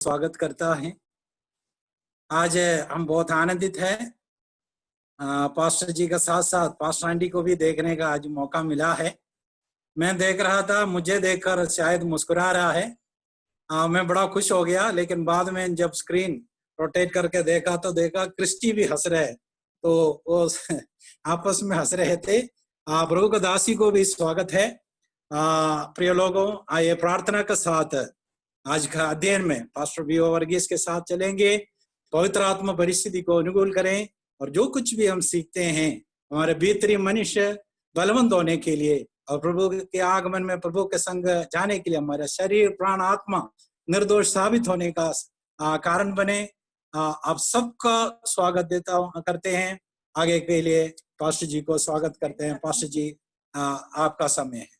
स्वागत करता है। आज हम बहुत आनंदित हैं। पास्टर जी का साथ साथ पास्टर आंटी को भी देखने का आज मौका मिला है। मैं देख रहा था, मुझे देखकर शायद मुस्कुरा रहा है। मैं बड़ा खुश हो गया, लेकिन बाद में जब स्क्रीन रोटेट करके देखा तो देखा क्रिस्टी भी हंस रहे, तो वो आपस में हंस रहे थे। प्रभु का दासी को भी स्वागत है। प्रिय लोगों, आइए प्रार्थना के साथ आज का अध्ययन में पास्टर बी वर्गीस के साथ चलेंगे। पवित्र आत्मा परिस्थिति को अनुकूल करें और जो कुछ भी हम सीखते हैं हमारे भीतरी मनुष्य बलवंत होने के लिए और प्रभु के आगमन में प्रभु के संग जाने के लिए हमारा शरीर प्राण आत्मा निर्दोष साबित होने का कारण बने। आप सबका स्वागत करते हैं। आगे के लिए पास्टर जी को स्वागत करते हैं। पास्टर जी, आपका समय है।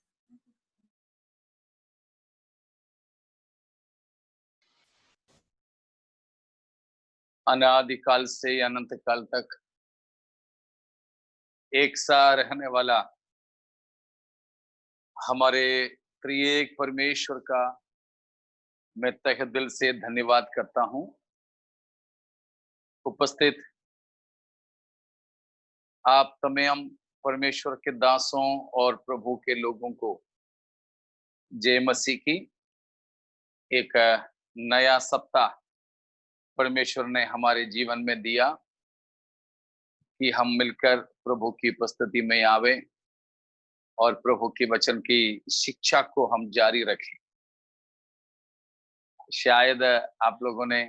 अनादिकाल से अनंत काल तक एक सा रहने वाला हमारे त्रिएक परमेश्वर का मैं तहे दिल से धन्यवाद करता हूं। उपस्थित आप तमाम परमेश्वर के दासों और प्रभु के लोगों को जय मसीह की। एक नया सप्ताह परमेश्वर ने हमारे जीवन में दिया कि हम मिलकर प्रभु की उपस्थिति में आवे और प्रभु के वचन की शिक्षा को हम जारी रखें। शायद आप लोगों ने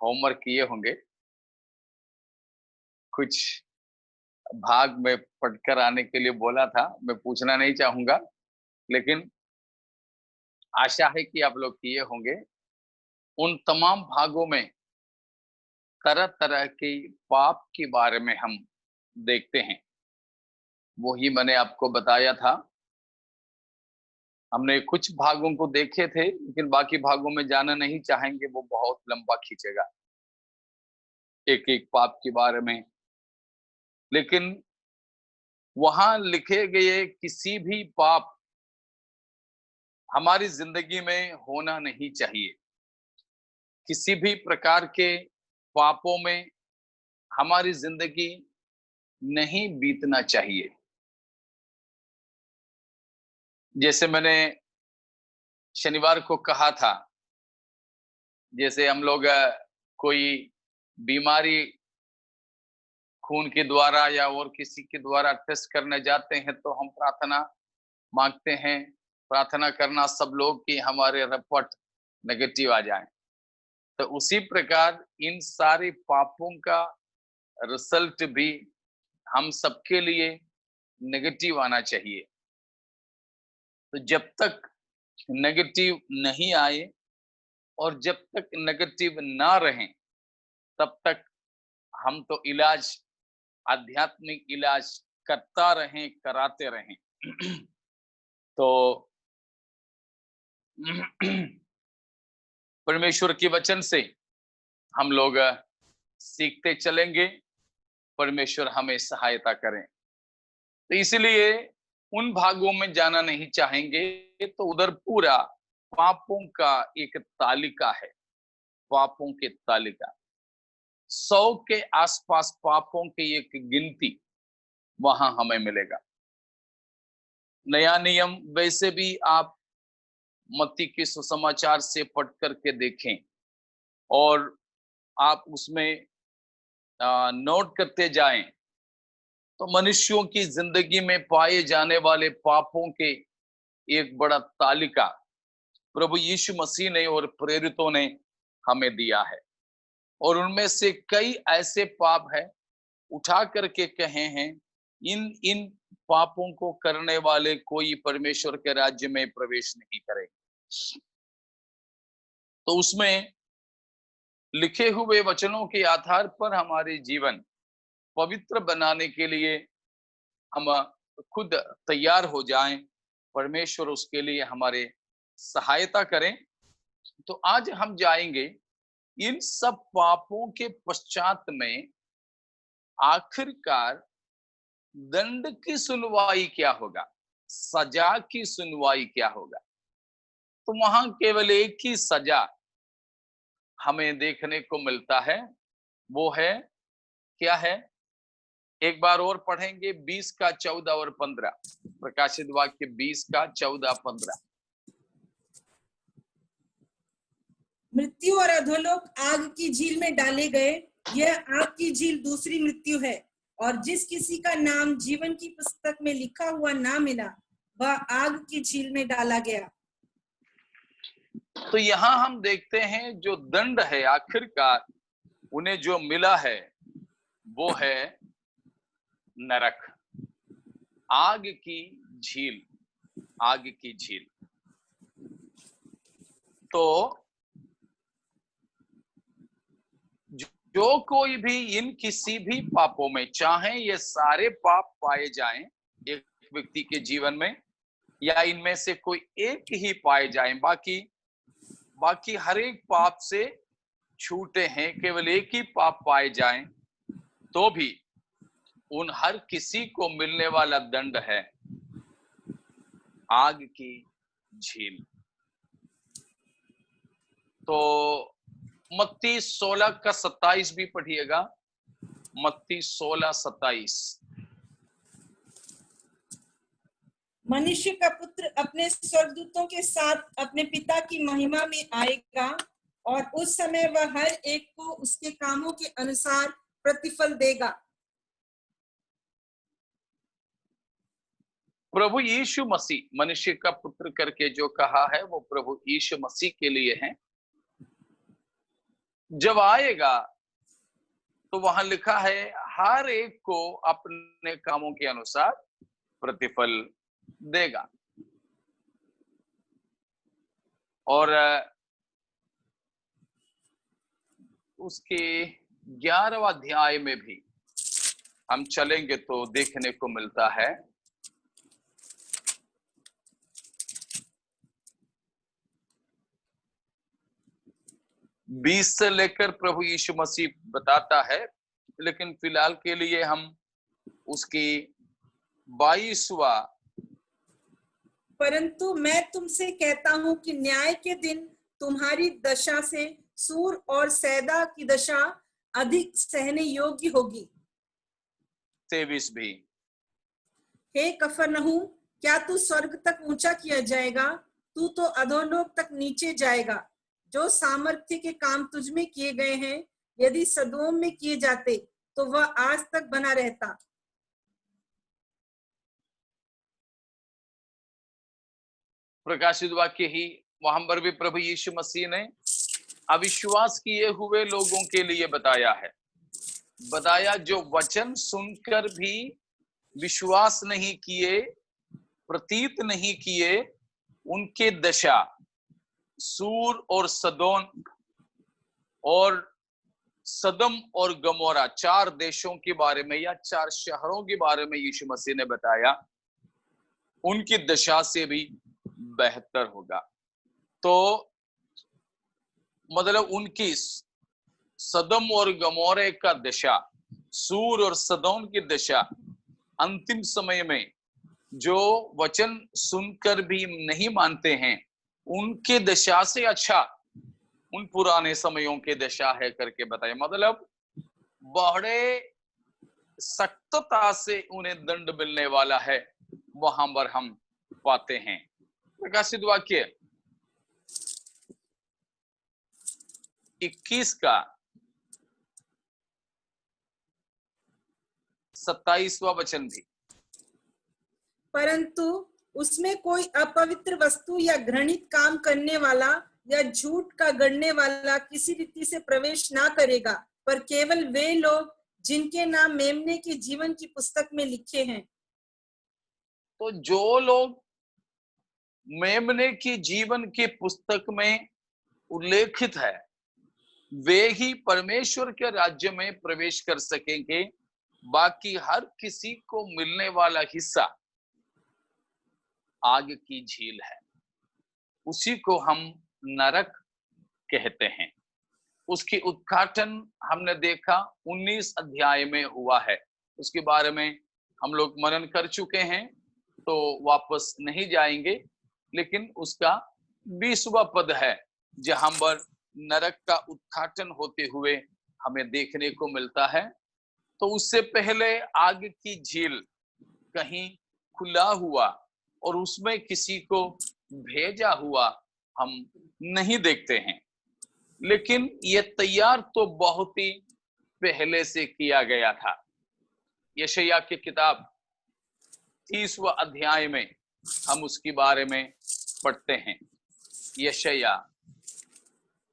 होमवर्क किए होंगे, कुछ भाग में पढ़कर आने के लिए बोला था। मैं पूछना नहीं चाहूंगा, लेकिन आशा है कि आप लोग किए होंगे। उन तमाम भागों में तरह तरह के पाप के बारे में हम देखते हैं। वही मैंने आपको बताया था। हमने कुछ भागों को देखे थे, लेकिन बाकी भागों में जाना नहीं चाहेंगे, वो बहुत लंबा खींचेगा एक एक पाप के बारे में। लेकिन वहां लिखे गए किसी भी पाप हमारी जिंदगी में होना नहीं चाहिए। किसी भी प्रकार के पापों में हमारी जिंदगी नहीं बीतना चाहिए। जैसे मैंने शनिवार को कहा था, जैसे हम लोग कोई बीमारी खून के द्वारा या और किसी के द्वारा टेस्ट करने जाते हैं तो हम प्रार्थना मांगते हैं, प्रार्थना करना सब लोग कि हमारे रिपोर्ट नेगेटिव आ जाए। तो उसी प्रकार इन सारे पापों का रिजल्ट भी हम सबके लिए नेगेटिव आना चाहिए। तो जब तक नेगेटिव नहीं आए और जब तक नेगेटिव ना रहें, तब तक हम तो इलाज, आध्यात्मिक इलाज करता रहें, कराते रहें। तो परमेश्वर के वचन से हम लोग सीखते चलेंगे। परमेश्वर हमें सहायता करें। तो इसलिए उन भागों में जाना नहीं चाहेंगे। तो उधर पूरा पापों का एक तालिका है, पापों की तालिका। 100 के आसपास पापों की एक गिनती वहां हमें मिलेगा। नया नियम वैसे भी आप मत्ती के सुसमाचार से पढ़ करके देखें और आप उसमें नोट करते जाएं, तो मनुष्यों की जिंदगी में पाए जाने वाले पापों के एक बड़ा तालिका प्रभु यीशु मसीह ने और प्रेरितों ने हमें दिया है। और उनमें से कई ऐसे पाप है उठा करके कहे हैं, इन इन पापों को करने वाले कोई परमेश्वर के राज्य में प्रवेश नहीं करेगा। तो उसमें लिखे हुए वचनों के आधार पर हमारे जीवन पवित्र बनाने के लिए हम खुद तैयार हो जाएं, परमेश्वर उसके लिए हमारे सहायता करें। तो आज हम जाएंगे इन सब पापों के पश्चात में आखिरकार दंड की सुनवाई क्या होगा, सजा की सुनवाई क्या होगा। तो वहां केवल एक ही सजा हमें देखने को मिलता है वो है, क्या है? एक बार और पढ़ेंगे 20 का 14 और 15, प्रकाशित वाक्य 20 का 14-15। मृत्यु और अधोलोक आग की झील में डाले गए। यह आग की झील दूसरी मृत्यु है, और जिस किसी का नाम जीवन की पुस्तक में लिखा हुआ ना मिला, वह आग की झील में डाला गया। तो यहां हम देखते हैं जो दंड है आखिरकार उन्हें जो मिला है वो है नरक, आग की झील, आग की झील। तो जो कोई भी इन किसी भी पापों में, चाहे ये सारे पाप पाए जाएं एक व्यक्ति के जीवन में, या इनमें से कोई एक ही पाए जाएं, बाकी हर एक पाप से छूटे हैं, केवल एक ही पाप पाए जाएं, तो भी उन हर किसी को मिलने वाला दंड है आग की झील। तो मत्ती 16 का 27 भी पढ़िएगा, मत्ती 16:27। मनुष्य का पुत्र अपने स्वर्गदूतों के साथ अपने पिता की महिमा में आएगा, और उस समय वह हर एक को उसके कामों के अनुसार प्रतिफल देगा। प्रभु यीशु मसीह मनुष्य का पुत्र करके जो कहा है वो प्रभु यीशु मसीह के लिए है। जब आएगा तो वहां लिखा है हर एक को अपने कामों के अनुसार प्रतिफल देगा। और उसके 11वें अध्याय में भी हम चलेंगे तो देखने को मिलता है, बीस से लेकर प्रभु यीशु मसीह बताता है, लेकिन फिलहाल के लिए हम उसकी 22वां। परंतु मैं तुमसे कहता हूं कि न्याय के दिन तुम्हारी दशा से सूर और सैदा की दशा अधिक सहने योग्य होगी। 23 भी, हे कफरनहूम, क्या तू स्वर्ग तक ऊंचा किया जाएगा? तू तो अधोलोक तक नीचे जाएगा। जो सामर्थ्य के काम तुझ में किए गए हैं, यदि सदोम में किए जाते तो वह आज तक बना रहता। प्रकाशित वाक्य ही वहां पर भी प्रभु यीशु मसीह ने अविश्वास किए हुए लोगों के लिए बताया जो वचन सुनकर भी विश्वास नहीं किए, प्रतीत नहीं किए, उनके दशा सूर और सदोम और सदम और गमोरा 4 देशों के बारे में या 4 शहरों के बारे में यीशु मसीह ने बताया, उनकी दशा से भी बेहतर होगा। तो मतलब उनकी सदम और गमोरे का दशा, सूर और सदोम की दशा अंतिम समय में जो वचन सुनकर भी नहीं मानते हैं, उनके दशा से अच्छा उन पुराने समयों के दशा है करके बताया। मतलब बड़े सख्तता से उन्हें दंड मिलने वाला है, वहां पर हम पाते हैं। प्रकाशित वाक्य 21 का 27वां वचन भी, परंतु उसमें कोई अपवित्र वस्तु या घृणित काम करने वाला या झूठ का गढ़ने वाला किसी रीति से प्रवेश ना करेगा, पर केवल वे लोग जिनके नाम मेमने के जीवन की पुस्तक में लिखे हैं। तो जो लोग मेमने की जीवन की पुस्तक में उल्लेखित है, वे ही परमेश्वर के राज्य में प्रवेश कर सकेंगे। बाकी हर किसी को मिलने वाला हिस्सा आग की झील है, उसी को हम नरक कहते हैं। उसकी उद्घाटन हमने देखा 19 अध्याय में हुआ है, उसके बारे में हम लोग मनन कर चुके हैं तो वापस नहीं जाएंगे। लेकिन उसका 20वां पद है जहां पर नरक का उद्घाटन होते हुए हमें देखने को मिलता है। तो उससे पहले आग की झील कहीं खुला हुआ और उसमें किसी को भेजा हुआ हम नहीं देखते हैं, लेकिन ये तैयार तो बहुत ही पहले से किया गया था। यशायाह की किताब 30वां अध्याय में हम उसके बारे में पढ़ते हैं। यशायाह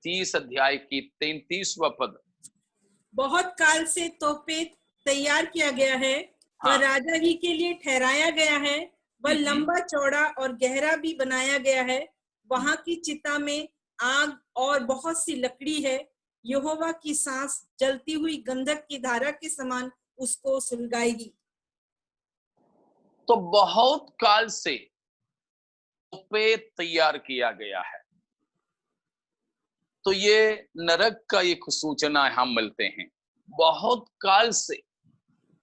30 अध्याय की 33वां पद। बहुत काल से तोपे तैयार किया गया है, वह हाँ। राजा ही के लिए ठहराया गया है, वह लंबा चौड़ा और गहरा भी बनाया गया है। वहां की चिता में आग और बहुत सी लकड़ी है। यहोवा की सांस जलती हुई गंधक की धारा के समान उसको सुलगाएगी। तो बहुत काल से तोपे तैयार किया गया है। तो ये नरक का एक सूचना हम मिलते हैं। बहुत काल से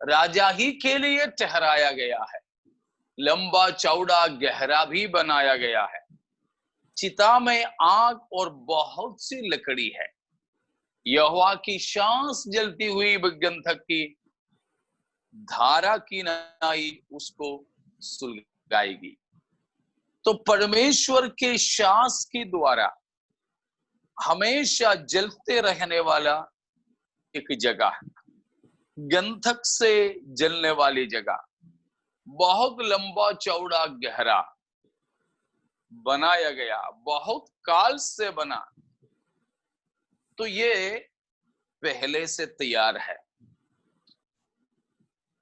राजा ही के लिए ठहराया गया है, लंबा चौड़ा गहरा भी बनाया गया है। चिता में आग और बहुत सी लकड़ी है। यहोवा की सांस जलती हुई गंधक की धारा की नाई उसको सुलगाएगी। तो परमेश्वर के सांस के द्वारा हमेशा जलते रहने वाला एक जगह, गंधक से जलने वाली जगह, बहुत लंबा चौड़ा गहरा बनाया गया, बहुत काल से बना। तो ये पहले से तैयार है।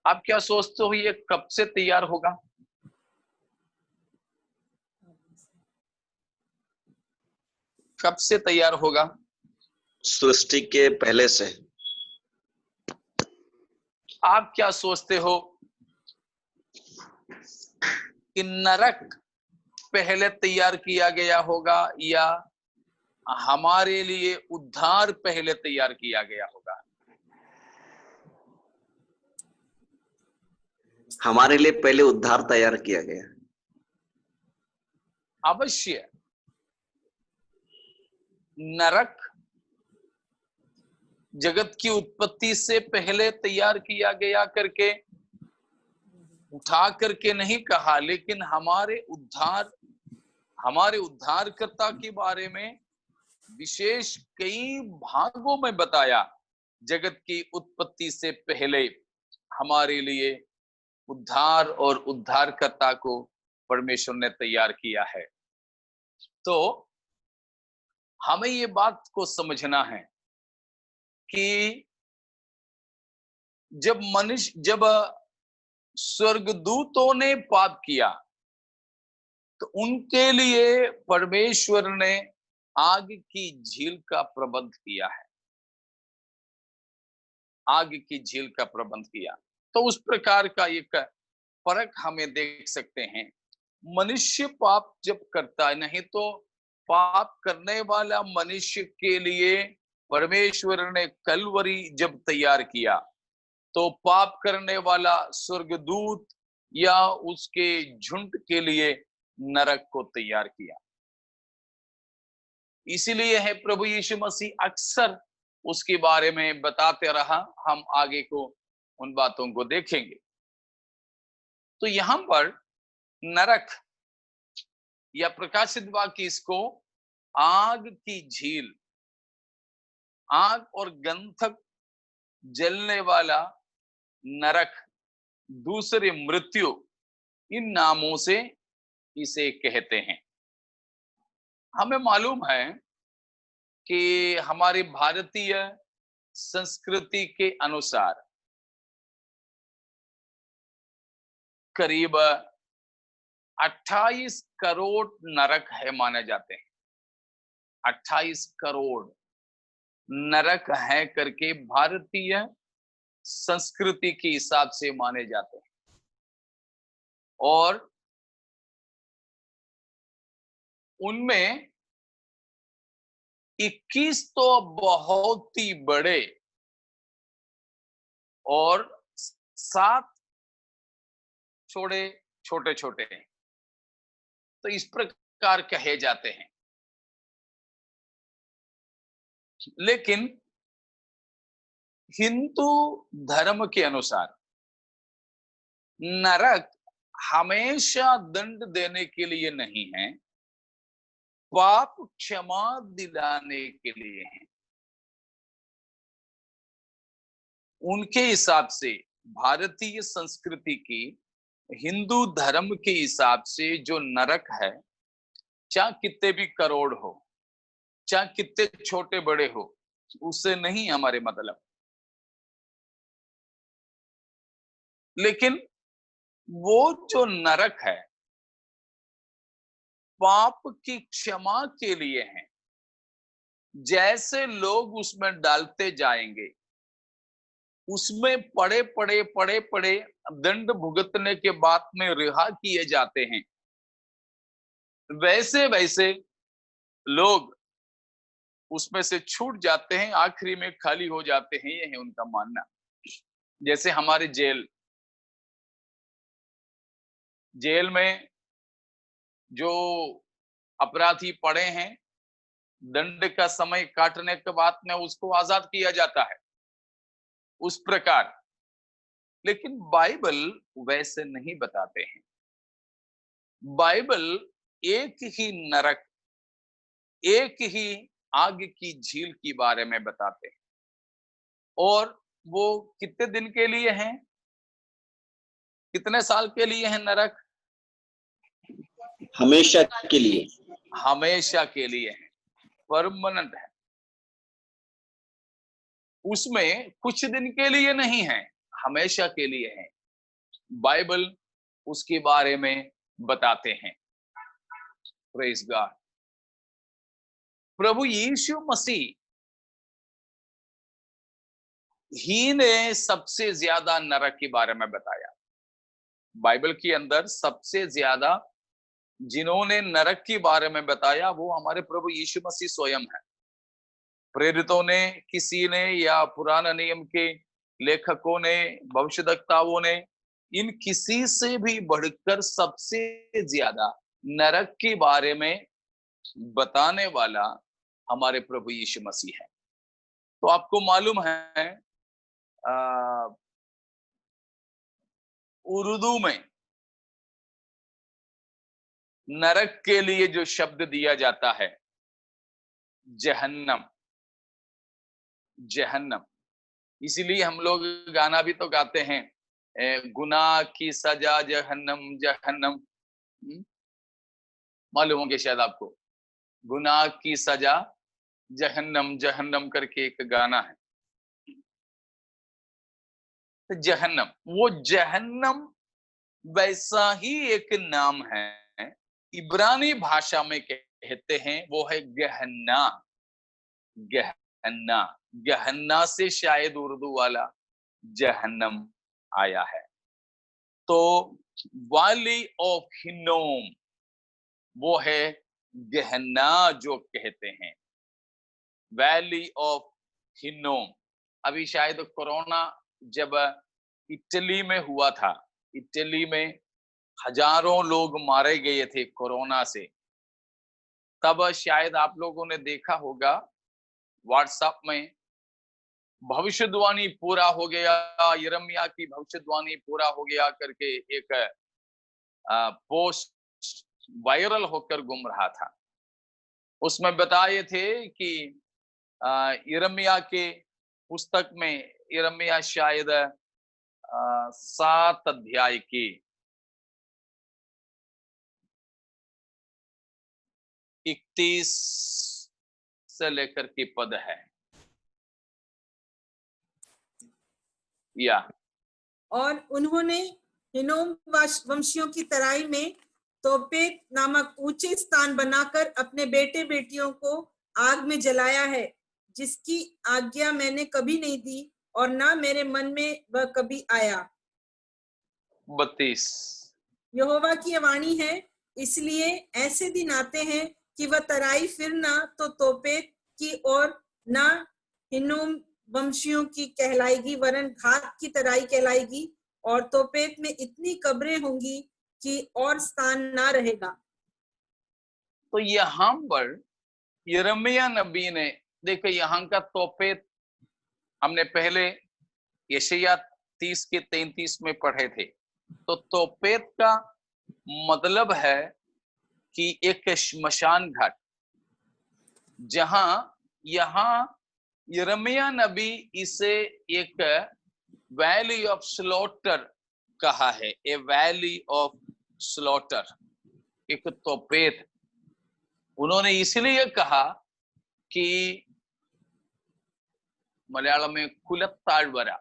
आप क्या सोचते हो ये कब से तैयार होगा? कब से तैयार होगा? सृष्टि के पहले से। आप क्या सोचते हो कि नरक पहले तैयार किया गया होगा या हमारे लिए उद्धार पहले तैयार किया गया होगा? हमारे लिए पहले उद्धार तैयार किया गया। अवश्य नरक जगत की उत्पत्ति से पहले तैयार किया गया करके उठा करके नहीं कहा, लेकिन हमारे उद्धारकर्ता के बारे में विशेष कई भागों में बताया। जगत की उत्पत्ति से पहले हमारे लिए उद्धार और उद्धारकर्ता को परमेश्वर ने तैयार किया है। तो हमें ये बात को समझना है कि जब स्वर्गदूतों ने पाप किया तो उनके लिए परमेश्वर ने आग की झील का प्रबंध किया है। आग की झील का प्रबंध किया। तो उस प्रकार का एक फर्क हमें देख सकते हैं। मनुष्य पाप जब करता है, नहीं तो पाप करने वाला मनुष्य के लिए परमेश्वर ने कलवरी जब तैयार किया तो पाप करने वाला स्वर्गदूत या उसके झुंड के लिए नरक को तैयार किया। इसीलिए है प्रभु यीशु मसीह अक्सर उसके बारे में बताते रहा। हम आगे को उन बातों को देखेंगे। तो यहां पर नरक या प्रकाशित वाक्य इसको आग की झील, आग और गंधक जलने वाला नरक, दूसरी मृत्यु, इन नामों से इसे कहते हैं। हमें मालूम है कि हमारी भारतीय संस्कृति के अनुसार करीब 28 करोड़ नरक है माने जाते हैं। 28 करोड़ नरक है करके भारतीय संस्कृति के हिसाब से माने जाते हैं। और उनमें 21 तो बहुत ही बड़े और 7 छोटे छोटे हैं। तो इस प्रकार कहे जाते हैं। लेकिन हिंदू धर्म के अनुसार नरक हमेशा दंड देने के लिए नहीं है, पाप क्षमा दिलाने के लिए है। उनके हिसाब से, भारतीय संस्कृति की, हिंदू धर्म के हिसाब से जो नरक है, चाहे कितने भी करोड़ हो, चाहे कितने छोटे बड़े हो, उससे नहीं हमारे मतलब। लेकिन वो जो नरक है, पाप की क्षमा के लिए है। जैसे लोग उसमें डालते जाएंगे, उसमें पड़े पड़े दंड भुगतने के बाद में रिहा किए जाते हैं, वैसे वैसे लोग उसमें से छूट जाते हैं, आखिरी में खाली हो जाते हैं। ये है उनका मानना। जैसे हमारे जेल में जो अपराधी पड़े हैं, दंड का समय काटने के बाद में उसको आजाद किया जाता है, उस प्रकार। लेकिन बाइबल वैसे नहीं बताते हैं। बाइबल एक ही नरक, एक ही आग की झील के बारे में बताते हैं, और वो कितने दिन के लिए है, कितने साल के लिए है नरक? हमेशा के लिए, हमेशा के लिए है, परमानेंट है। उसमें कुछ दिन के लिए नहीं है, हमेशा के लिए है। बाइबल उसके बारे में बताते हैं। Praise God. प्रभु यीशु मसीह ही ने सबसे ज्यादा नरक के बारे में बताया। बाइबल के अंदर सबसे ज्यादा जिन्होंने नरक के बारे में बताया, वो हमारे प्रभु यीशु मसीह स्वयं है। प्रेरितों ने, किसी ने, या पुराने नियम के लेखकों ने, भविष्यद्वक्ताओं ने, इन किसी से भी बढ़कर सबसे ज्यादा नरक के बारे में बताने वाला हमारे प्रभु यीशु मसीह है। तो आपको मालूम है, उर्दू में नरक के लिए जो शब्द दिया जाता है, जहन्नम, जहन्नम। इसीलिए हम लोग गाना भी तो गाते हैं, गुनाह की सजा जहन्नम जहन्नम। मालूम होंगे शायद आपको, गुनाह की सजा जहन्नम जहन्नम करके एक गाना है। तो जहन्नम, वो जहन्नम वैसा ही एक नाम है, इब्रानी भाषा में कहते हैं, वो है गहन्ना। गहन्ना, गहन्ना से शायद उर्दू वाला जहन्नम आया है। तो वैली ऑफ हिन्नोम, वो है गहन्ना जो कहते हैं, वैली ऑफ हिन्नोम। अभी शायद कोरोना जब इटली में हुआ था, इटली में हजारों लोग मारे गए थे कोरोना से, तब शायद आप लोगों ने देखा होगा व्हाट्सएप में, भविष्यवाणी पूरा हो गया, यिर्मयाह की भविष्यवाणी पूरा हो गया करके एक पोस्ट वायरल होकर घूम रहा था। उसमें बताए थे कि यिर्मयाह के पुस्तक में, यिर्मयाह शायद 7 अध्याय की 31 से लेकर के पद है, या और उन्होंने हिनोम वंशियों की तराई में तोपेत नामक ऊंचे स्थान बनाकर अपने बेटे बेटियों को आग में जलाया है, जिसकी आज्ञा मैंने कभी नहीं दी और ना मेरे मन में वह कभी आया। 32। यहोवा की वाणी है, इसलिए ऐसे दिन आते हैं कि वह तराई फिर ना तो तोपेत की और ना हिनोम वंशियों की कहलाएगी, वरन घात की तराई कहलाएगी, और तोपेत में इतनी कब्रें होंगी कि और स्थान ना रहेगा। तो यहाँ पर यिर्मयाह नबी ने देखो यहाँ का तोपेत हमने पहले यशायाह 30 के 33 में पढ़े थे। तो तोपेत का मतलब है कि एक श्मशान घाट, जहां यहाँ यिर्मयाह नबी इसे एक वैली ऑफ स्लॉटर कहा है, ए वैली ऑफ स्लॉटर, एक तोपेत। उन्होंने इसलिए कहा कि मलयालम में कुलत्ताड़वरा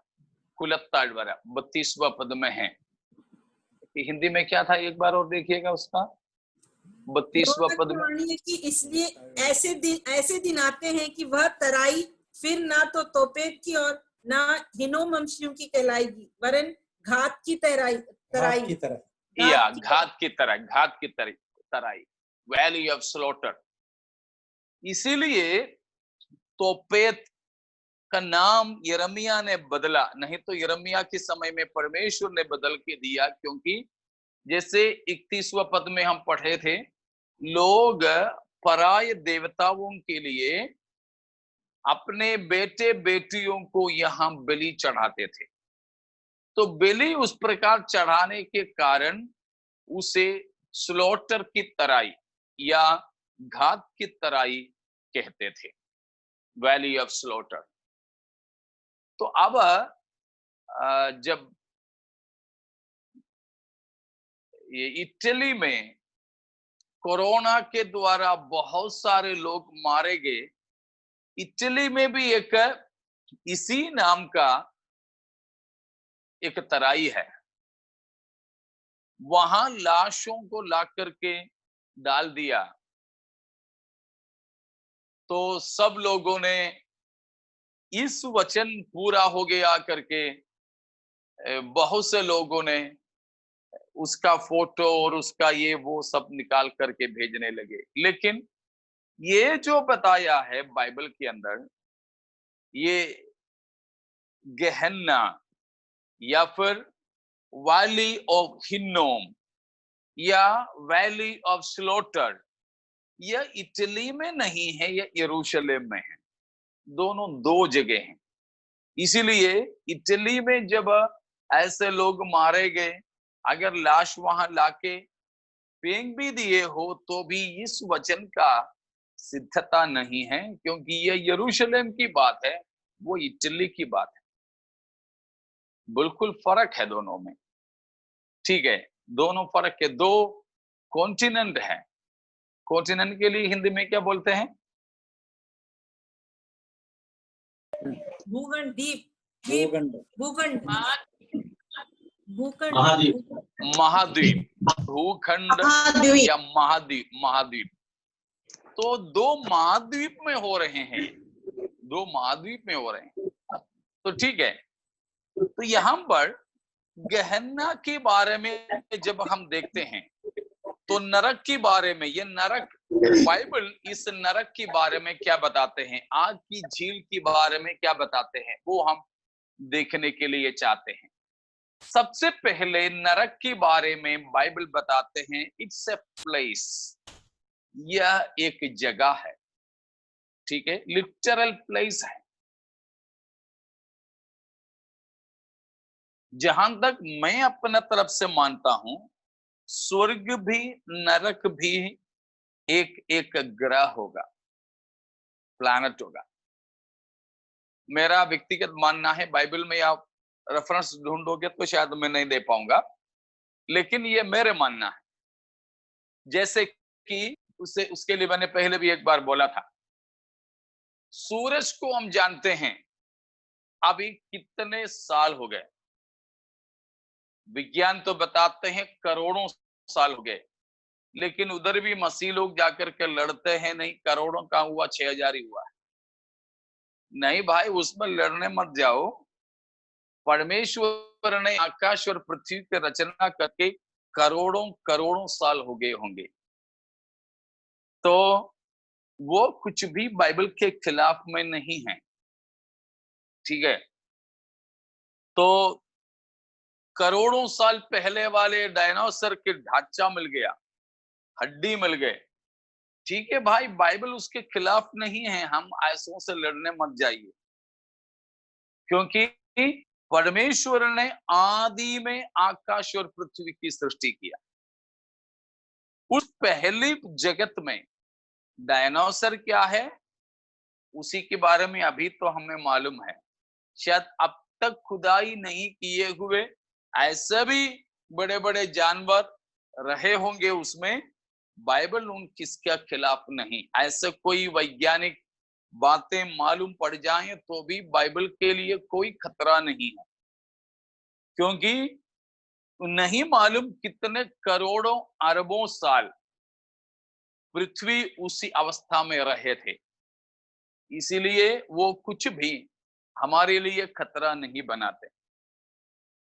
32वां पद में है। हिंदी में क्या था एक बार और देखिएगा उसका 32वां पद में। वाणी है कि इसलिए ऐसे दिन आते हैं कि वह तराई फिर ना तो तोपेत की और ना हिनोम वंशियों की कहलाएगी, वरन घात की तराई घात की तरह। या घात की तराई, वैली ऑफ स्लॉटर। इसीलिए तोपेत का नाम यिर्मयाह ने बदला, नहीं तो यिर्मयाह के समय में परमेश्वर ने बदल के दिया, क्योंकि जैसे 31वां पद में हम पढ़े थे, लोग पराय देवताओं के लिए अपने बेटे बेटियों को यहाँ बलि चढ़ाते थे। तो बलि उस प्रकार चढ़ाने के कारण उसे स्लॉटर की तराई या घात की तराई कहते थे, वैली ऑफ स्लॉटर। तो अब जब ये इटली में कोरोना के द्वारा बहुत सारे लोग मारे गए, इटली में भी एक इसी नाम का एक तराई है। वहां लाशों को ला करके डाल दिया, तो सब लोगों ने इस वचन पूरा हो गया करके बहुत से लोगों ने उसका फोटो और उसका ये वो सब निकाल करके भेजने लगे। लेकिन ये जो बताया है बाइबल के अंदर, ये गेहन्ना या फिर वैली ऑफ हिन्नोम या वैली ऑफ स्लॉटर, यह इटली में नहीं है, यह यरूशलेम में है। दोनों दो जगह हैं। इसीलिए इटली में जब ऐसे लोग मारे गए, अगर लाश वहां लाके फेंक भी दिए हो तो भी इस वचन का सिद्धता नहीं है, क्योंकि यह यरूशलेम की बात है, वो इटली की बात है। बिल्कुल फर्क है दोनों में, ठीक है। दोनों फर्क के दो कॉन्टिनेंट है। कॉन्टिनेंट के लिए हिंदी में क्या बोलते हैं? भूखंड, द्वीप, भूखंड, भूखंड, भूखंड, महाद्वीप, भूखंड या महाद्वीप। तो दो महाद्वीप में हो रहे हैं, दो महाद्वीप में हो रहे हैं। तो ठीक है। तो यहां पर गेहन्ना के बारे में जब हम देखते हैं तो नरक के बारे में, ये नरक, बाइबल इस नरक के बारे में क्या बताते हैं, आग की झील के बारे में क्या बताते हैं, वो हम देखने के लिए चाहते हैं। सबसे पहले नरक के बारे में बाइबल बताते हैं, इट्स ए प्लेस, यह एक जगह है, ठीक है, लिटरल प्लेस है। जहां तक मैं अपने तरफ से मानता हूं, स्वर्ग भी नरक भी एक एक ग्रह होगा, प्लैनेट होगा। मेरा व्यक्तिगत मानना है, बाइबल में आप रेफरेंस ढूंढोगे तो शायद मैं नहीं दे पाऊंगा, लेकिन ये मेरे मानना है। जैसे कि उसके लिए मैंने पहले भी एक बार बोला था, सूरज को हम जानते हैं अभी कितने साल हो गए, विज्ञान तो बताते हैं करोड़ों साल हो गए, लेकिन उधर भी मसीह लोग जाकर के लड़ते हैं, नहीं करोड़ों का हुआ, 6000 ही हुआ है। नहीं भाई, उसमें लड़ने मत जाओ। परमेश्वर ने आकाश और पृथ्वी की रचना करके करोड़ों करोड़ों साल हो गए होंगे, तो वो कुछ भी बाइबल के खिलाफ में नहीं है, ठीक है। तो करोड़ों साल पहले वाले डायनासोर के ढांचा मिल गया, हड्डी मिल गए, ठीक है भाई, बाइबल उसके खिलाफ नहीं है, हम ऐसों से लड़ने मत जाइए, क्योंकि परमेश्वर ने आदि में आकाश और पृथ्वी की सृष्टि किया। उस पहली जगत में डायनासोर क्या है, उसी के बारे में अभी तो हमें मालूम है। शायद अब तक खुदाई नहीं किए हुए ऐसे भी बड़े बड़े जानवर रहे होंगे उसमें। बाइबल उन किसके खिलाफ नहीं। ऐसे कोई वैज्ञानिक बातें मालूम पड़ जाएं तो भी बाइबल के लिए कोई खतरा नहीं है, क्योंकि नहीं मालूम कितने करोड़ों अरबों साल पृथ्वी उसी अवस्था में रहे थे। इसीलिए वो कुछ भी हमारे लिए खतरा नहीं बनाते।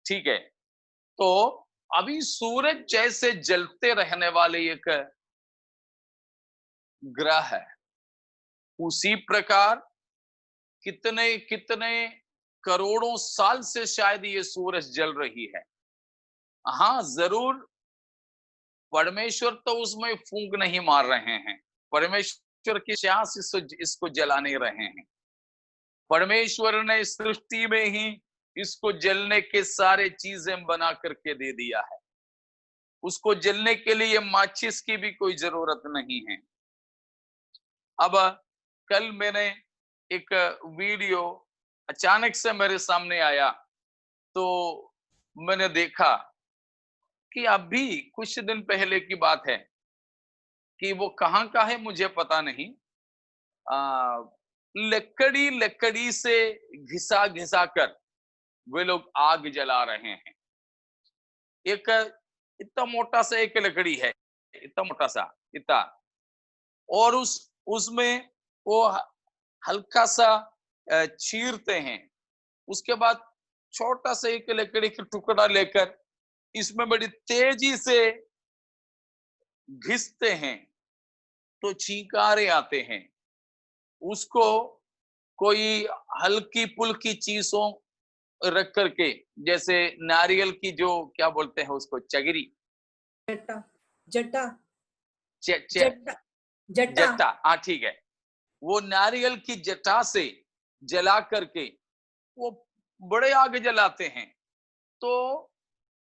ठीक है, तो अभी सूरज जैसे जलते रहने वाले एक ग्रह है, उसी प्रकार कितने कितने करोड़ों साल से शायद ये सूरज जल रही है। हाँ, जरूर परमेश्वर तो उसमें फूंक नहीं मार रहे हैं, परमेश्वर की श्वास इसको जला नहीं रहे हैं। परमेश्वर ने सृष्टि में ही इसको जलने के सारे चीजें बना करके दे दिया है। उसको जलने के लिए माचिस की भी कोई जरूरत नहीं है। अब कल मैंने एक वीडियो अचानक से मेरे सामने आया, तो मैंने देखा कि अभी कुछ दिन पहले की बात है, कि वो कहाँ का है मुझे पता नहीं, लकड़ी लकड़ी से घिसा घिसा कर वे लोग आग जला रहे हैं। एक इतना मोटा सा एक लकड़ी है, इतना मोटा सा, इतना, और उसमें वो हल्का सा चीरते हैं। उसके बाद छोटा सा एक लकड़ी का टुकड़ा लेकर इसमें बड़ी तेजी से घिसते हैं तो चींकारे आते हैं। उसको कोई हल्की पुल्की चीजों रख करके, जैसे नारियल की जो क्या बोलते हैं उसको, चगरी, जट्टा जट्टा च, च, जट्टा जट्टा जट्टा, हाँ ठीक है, वो नारियल की जटा से जला करके वो बड़े आग जलाते हैं। तो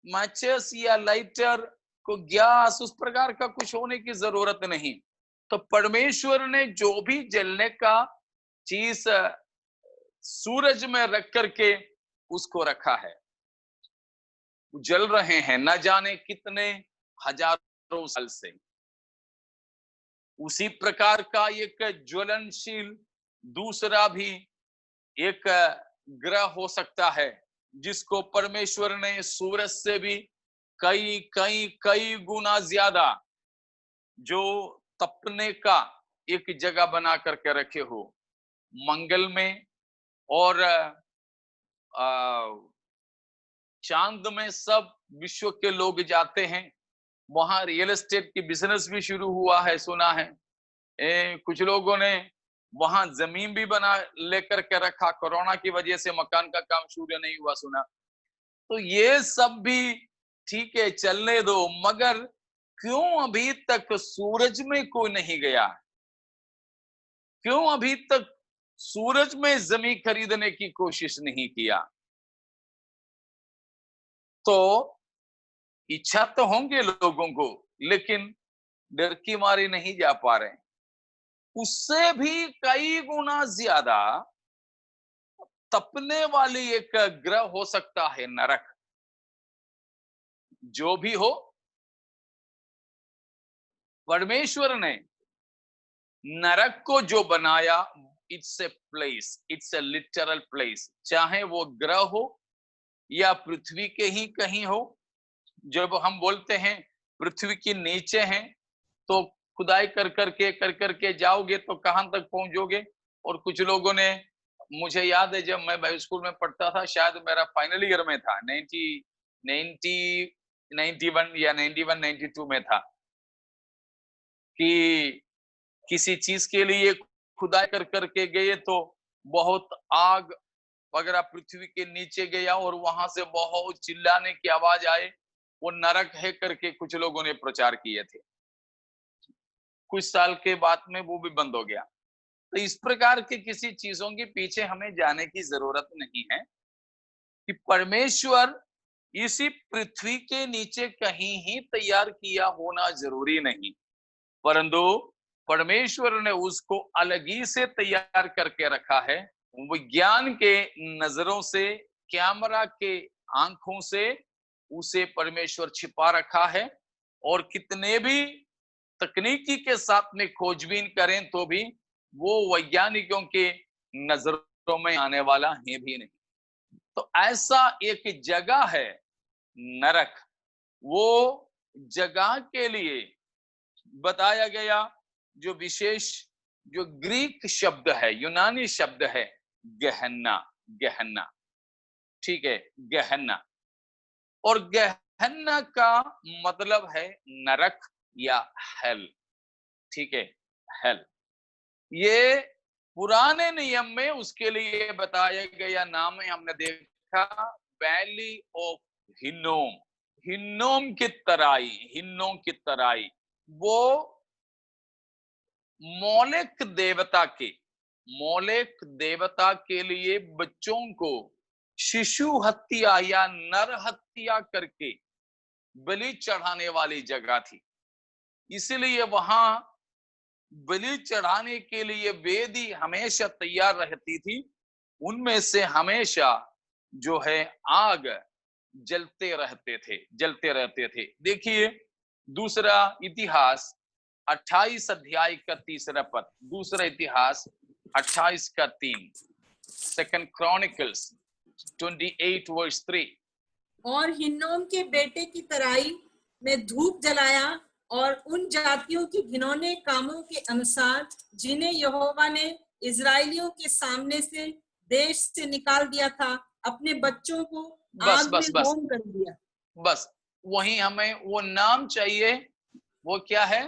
माचिस या लाइटर को गैस उस प्रकार का कुछ होने की जरूरत नहीं। तो परमेश्वर ने जो भी जलने का चीज सूरज में रख करके उसको रखा है, जल रहे हैं न जाने कितने हजारों साल से। उसी प्रकार का एक ज्वलनशील दूसरा भी एक ग्रह हो सकता है, जिसको परमेश्वर ने सूरज से भी कई कई कई गुना ज्यादा जो तपने का एक जगह बना करके रखे हो। मंगल में और चांद में सब विश्व के लोग जाते हैं। वहां रियल एस्टेट की बिजनेस भी शुरू हुआ है, सुना है। कुछ लोगों ने वहां जमीन भी बना लेकर के रखा, कोरोना की वजह से मकान का काम शुरू नहीं हुआ, सुना। तो ये सब भी ठीक है, चलने दो, मगर क्यों अभी तक सूरज में कोई नहीं गया? क्यों अभी तक सूरज में जमीन खरीदने की कोशिश नहीं किया? तो इच्छा तो होंगे लोगों को, लेकिन डर की मारे नहीं जा पा रहे। उससे भी कई गुना ज्यादा तपने वाली एक ग्रह हो सकता है, नरक। जो भी हो, परमेश्वर ने नरक को जो बनाया, it's a place, it's a literal place. चाहे वो ग्रह हो या पृथ्वी के ही कहीं हो। जब हम बोलते हैं पृथ्वी के नीचे हैं, तो खुदाई कर करके जाओगे तो कहां तक पहुंचोगे। और कुछ लोगों ने, मुझे याद है जब मैं बाई स्कूल में पढ़ता था, शायद मेरा फाइनल ईयर में था, 91 या 92 में था, कि किसी चीज के लिए खुदाई कर करके गए तो बहुत आग वगैरह पृथ्वी के नीचे गया और वहां से बहुत चिल्लाने की आवाज आए, वो नरक है करके कुछ लोगों ने प्रचार किए थे। कुछ साल के बाद में वो भी बंद हो गया। तो इस प्रकार के किसी चीजों के पीछे हमें जाने की जरूरत नहीं है कि परमेश्वर इसी पृथ्वी के नीचे कहीं ही तैयार किया होना जरूरी नहीं, परंतु परमेश्वर ने उसको अलग ही से तैयार करके रखा है। विज्ञान के नजरों से, कैमरा के आंखों से उसे परमेश्वर छिपा रखा है, और कितने भी तकनीकी के साथ में खोजबीन करें तो भी वो वैज्ञानिकों के नजरों में आने वाला है भी नहीं। तो ऐसा एक जगह है नरक, वो जगह के लिए बताया गया जो विशेष, जो ग्रीक शब्द है, यूनानी शब्द है गहन्ना। गहन्ना, ठीक है, गहन्ना। और गहन्ना का मतलब है नरक या हेल, ठीक है, हेल। ये पुराने नियम में उसके लिए बताया गया नाम है, हमने देखा वैली ऑफ हिन्नोम। हिन्नोम की तराई, हिन्नोम की तराई, वो मोलेक देवता के, मोलेक देवता के लिए बच्चों को शिशु हत्या या नर हत्या करके बलि चढ़ाने वाली जगह थी। इसलिए वहां बलि चढ़ाने के लिए वेदी हमेशा तैयार रहती थी, उनमें से हमेशा जो है आग जलते रहते थे, जलते रहते थे। देखिए दूसरा इतिहास 28 अध्याय का 3 पद, दूसरा इतिहास 28 का 3, सेकंड क्रॉनिकल्स 28 वर्स 3। और हिन्नोम के बेटे की तराई में धूप जलाया और उन जातियों की घिनौने कामों के अनुसार जिन्हें यहोवा ने इजराइलियों के सामने से देश से निकाल दिया था, अपने बच्चों को बस आग बस में बस होम कर दिया। बस वही हमें वो नाम चाहिए, वो क्या है?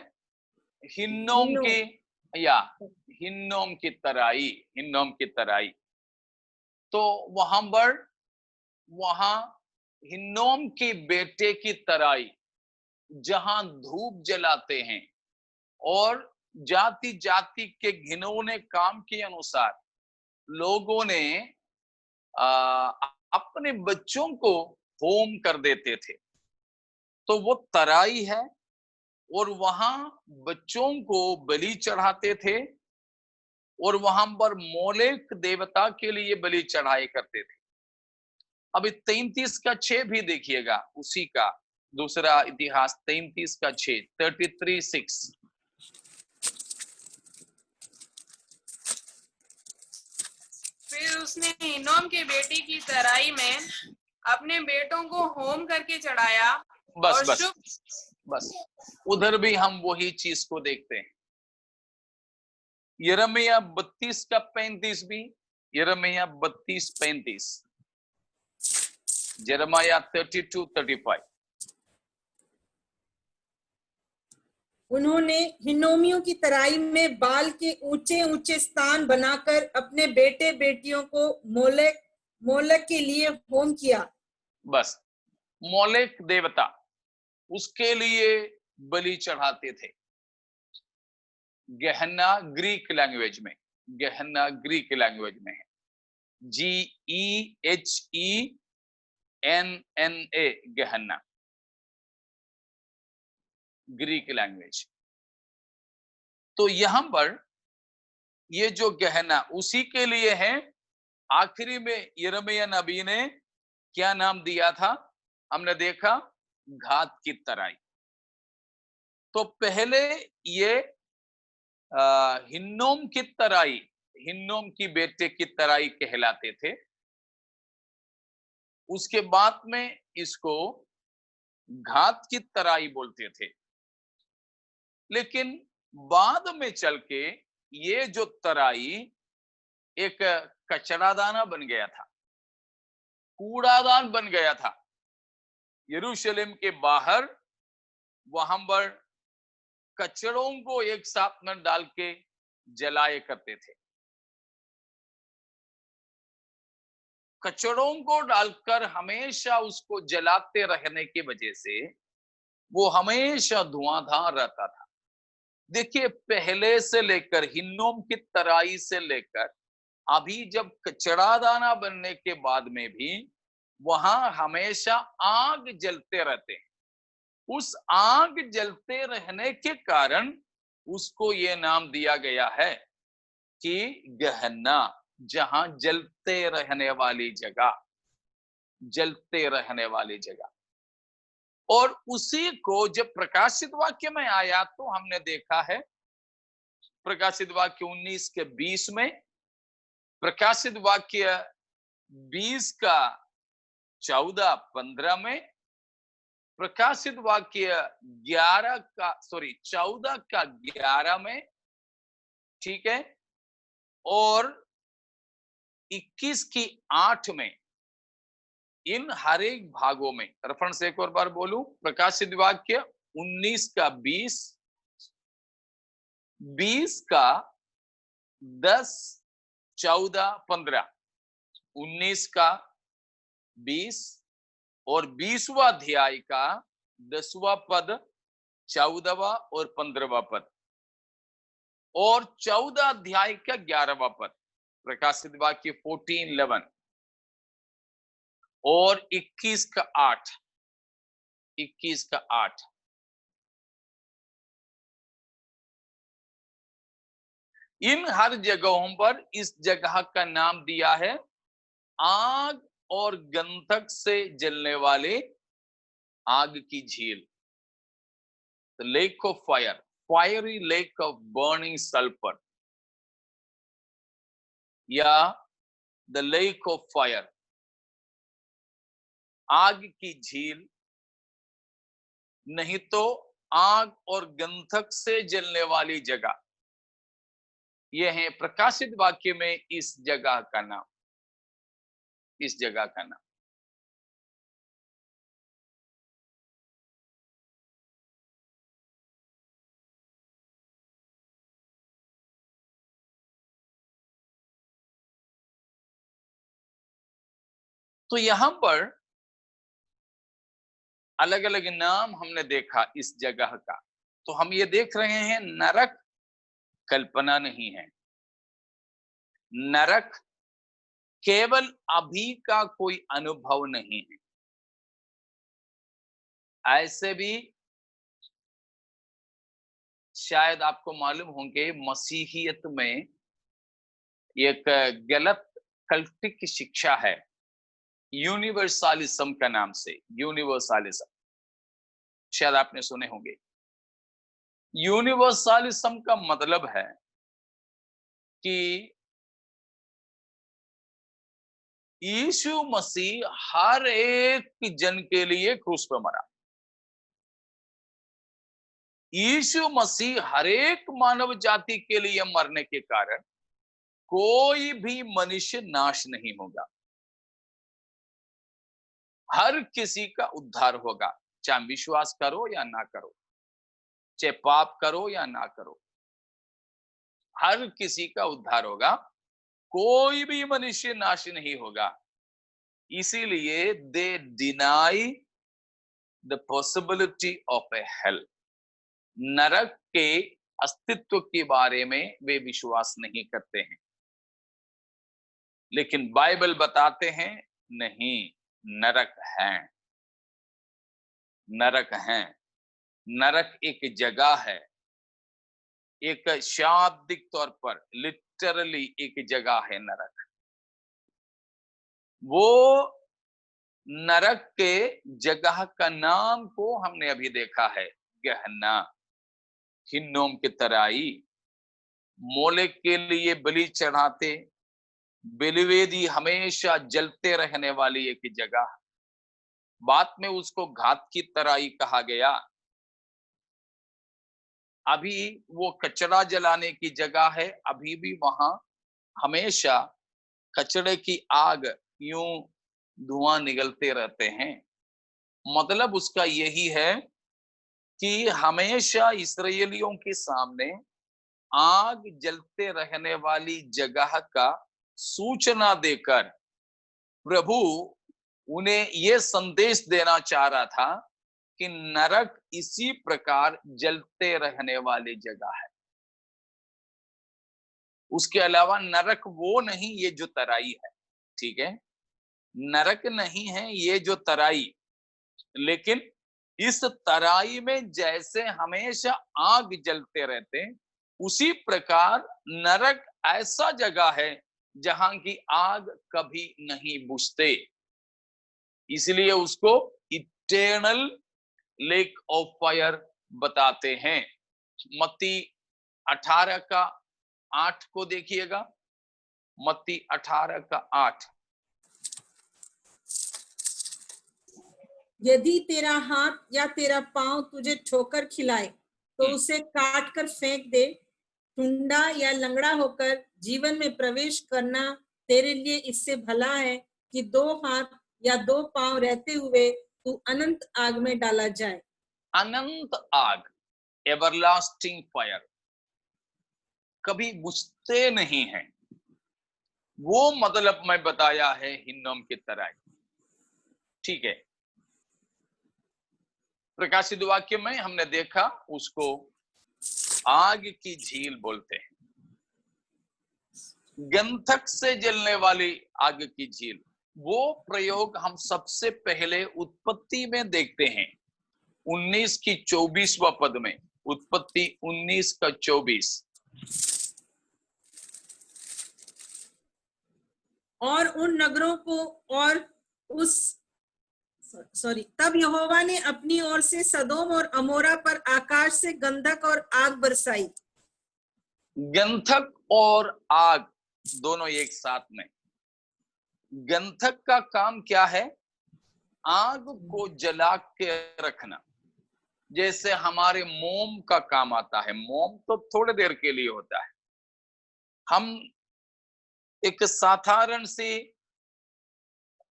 हिन्नोम हिन्नोम। की, या हिन्नोम की तराई, हिन्नोम की तराई। तो वहां पर, वहां हिन्नोम के बेटे की तराई, जहां धूप जलाते हैं और जाति जाति के घिनौने काम के अनुसार लोगों ने अपने बच्चों को होम कर देते थे। तो वो तराई है और वहां बच्चों को बलि चढ़ाते थे, और वहां पर मोलेक देवता के लिए बलि चढ़ाए करते थे। अभी 33 का 6 भी देखिएगा, उसी का दूसरा इतिहास 33 का 6, 33:6। फिर उसने हिन्नोम के बेटे की तराई में अपने बेटों को होम करके चढ़ाया। बस और बस शुभ बस उधर भी हम वही चीज को देखते हैं। यिर्मयाह 32 का 35 भी, यिर्मयाह 32:35, यिर्मयाह 32:35। उन्होंने हिन्नोमियों की तराई में बाल के ऊंचे ऊंचे स्थान बनाकर अपने बेटे बेटियों को मोलेक मोलेक के लिए होम किया। बस मोलेक देवता, उसके लिए बलि चढ़ाते थे। गहन्ना ग्रीक लैंग्वेज में, गहन्ना ग्रीक लैंग्वेज में है, GEHENNA, गहन्ना, ग्रीक लैंग्वेज। तो यहां पर ये जो गहना उसी के लिए है। आखिरी में यिर्मयाह नबी ने क्या नाम दिया था? हमने देखा घात की तराई। तो पहले ये हिन्नोम की तराई, हिन्नोम की बेटे की तराई कहलाते थे। उसके बाद में इसको घात की तराई बोलते थे। लेकिन बाद में चल के ये जो तराई एक कचरादाना बन गया था, कूड़ादान बन गया था। यरूशलेम के बाहर वहां पर कचड़ों को एक साथ में डाल के जलाए करते थे। कचड़ों को डालकर हमेशा उसको जलाते रहने की वजह से वो हमेशा धुआंधार रहता था। देखिए, पहले से लेकर हिन्नोम की तराई से लेकर अभी जब कचरा दाना बनने के बाद में भी वहां हमेशा आग जलते रहते हैं। उस आग जलते रहने के कारण उसको ये नाम दिया गया है कि गहन्ना, जहां जलते रहने वाली जगह, जलते रहने वाली जगह। और उसी को जब प्रकाशित वाक्य में आया तो हमने देखा है, प्रकाशित वाक्य 19 के 20 में, प्रकाशित वाक्य 20 का 14-15 में, प्रकाशित वाक्य 14 का 11 में, ठीक है, और 21 की 8 में। इन हर एक भागों में, रेफरेंस एक और बार बोलूं, प्रकाशित वाक्य 19 का 20, 20 का 10, 14, 15, 19 का 20 और 20वां अध्याय का 10वां पद, 14वां और 15वां पद, और 14 अध्याय का 11वां पद, प्रकाशित वाक्य 14:11 और 21 का 8, 21 का 8। इन हर जगहों पर इस जगह का नाम दिया है आग और गंधक से जलने वाले आग की झील, the lake of fire, fiery lake of burning sulphur, या द लेक ऑफ फायर, आग की झील, नहीं तो आग और गंधक से जलने वाली जगह। यह है प्रकाशित वाक्य में इस जगह का नाम, इस जगह का नाम। तो यहां पर अलग अलग नाम हमने देखा इस जगह का। तो हम ये देख रहे हैं, नरक कल्पना नहीं है, नरक केवल अभी का कोई अनुभव नहीं है। ऐसे भी शायद आपको मालूम होंगे, मसीहियत में एक गलत कल्टिक शिक्षा है यूनिवर्सलिज्म का नाम से। यूनिवर्सलिज्म शायद आपने सुने होंगे। यूनिवर्सलिज्म का मतलब है कि यीशु मसीह हर एक जन के लिए क्रूस पर मरा। यीशु मसीह हर एक मानव जाति के लिए मरने के कारण कोई भी मनुष्य नाश नहीं होगा, हर किसी का उद्धार होगा, चाहे विश्वास करो या ना करो, चाहे पाप करो या ना करो, हर किसी का उद्धार होगा, कोई भी मनुष्य नाश नहीं होगा। इसीलिए they deny the possibility of a hell, नरक के अस्तित्व के बारे में वे विश्वास नहीं करते हैं। लेकिन बाइबल बताते हैं नहीं, नरक है, नरक है। नरक एक जगह है, एक शाब्दिक तौर पर लिटरली एक जगह है नरक। वो नरक के जगह का नाम को हमने अभी देखा है, गहन्ना, हिन्नोम की तराई, मोलेक के लिए बलि चढ़ाते, बलिवेदी हमेशा जलते रहने वाली एक जगह, बाद में उसको घात की तराई कहा गया। अभी वो कचरा जलाने की जगह है, अभी भी वहां हमेशा कचरे की आग, यूं धुआं निकलते रहते हैं। मतलब उसका यही है कि हमेशा इस्राएलियों के सामने आग जलते रहने वाली जगह का सूचना देकर प्रभु उन्हें यह संदेश देना चाह रहा था कि नरक इसी प्रकार जलते रहने वाली जगह है। उसके अलावा नरक वो नहीं, ये जो तराई है, ठीक है, नरक नहीं है ये जो तराई, लेकिन इस तराई में जैसे हमेशा आग जलते रहते, उसी प्रकार नरक ऐसा जगह है जहां की आग कभी नहीं बुझते, इसलिए उसको इटर्नल लेक ऑफ फायर बताते हैं। मत्ती 18 का 8 को देखिएगा, मत्ती 18 का 8। यदि तेरा हाथ या तेरा पांव तुझे ठोकर खिलाए तो उसे काट कर फेंक दे। टुंडा या लंगड़ा होकर जीवन में प्रवेश करना तेरे लिए इससे भला है कि 2 हाथ या 2 पांव रहते हुए तू अनंत आग में डाला जाए। अनंत आग, एवरलास्टिंग फायर, कभी बुझते नहीं है, वो मतलब मैं बताया है हिन्नोम की तरह, ठीक है। प्रकाशित वाक्य में हमने देखा उसको आग की झील बोलते हैं, गंधक से जलने वाली आग की झील। वो प्रयोग हम सबसे पहले उत्पत्ति में देखते हैं, 19 की 24वां पद में, उत्पत्ति 19 का 24। और उन नगरों को और तब यहोवा ने अपनी ओर से सदोम और अमोरा पर आकाश से गंधक और आग बरसाई। गंधक और आग दोनों एक साथ में। गंधक का काम क्या है? आग को जला के रखना, जैसे हमारे मोम का काम आता है। मोम तो थोड़ी देर के लिए होता है। हम एक साधारण सी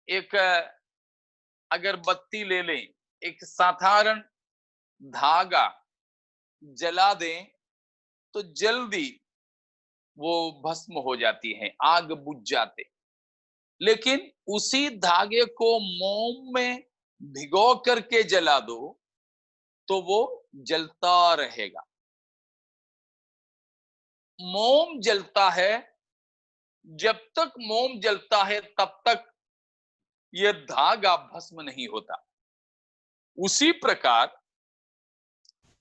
एक अगरबत्ती ले लें, एक साधारण धागा जला दें तो जल्दी वो भस्म हो जाती है, आग बुझ जाते। लेकिन उसी धागे को मोम में भिगो करके जला दो तो वो जलता रहेगा। मोम जलता है, जब तक मोम जलता है तब तक यह धागा भस्म नहीं होता। उसी प्रकार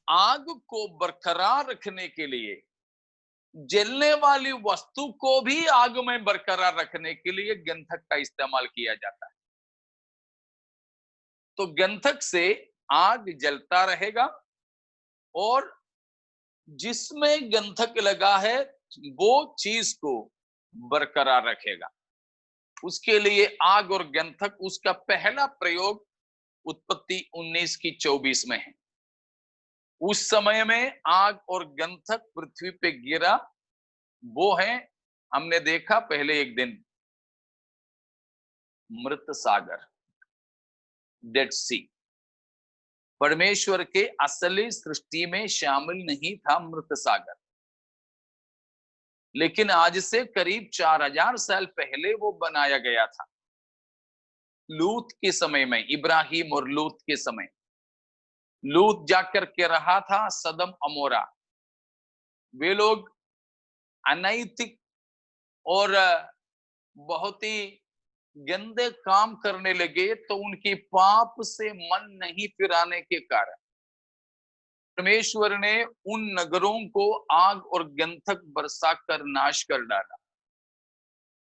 आग को बरकरार रखने के लिए, जलने वाली वस्तु को भी आग में बरकरार रखने के लिए गंधक का इस्तेमाल किया जाता है। तो गंधक से आग जलता रहेगा और जिसमें गंधक लगा है वो चीज को बरकरार रखेगा। उसके लिए आग और गंधक, उसका पहला प्रयोग उत्पत्ति 19 की 24 में है। उस समय में आग और गंधक पृथ्वी पे गिरा, वो है, हमने देखा पहले एक दिन, मृत सागर, डेड सी। परमेश्वर के असली सृष्टि में शामिल नहीं था मृत सागर, लेकिन आज से करीब 4000 साल पहले वो बनाया गया था। लूत के समय में, इब्राहिम और लूत के समय, लूत जाकर के रहा था सदम अमोरा। वे लोग अनैतिक और बहुत ही गंदे काम करने लगे, तो उनकी पाप से मन नहीं फिराने के कारण परमेश्वर ने उन नगरों को आग और गंधक बरसाकर नाश कर डाला।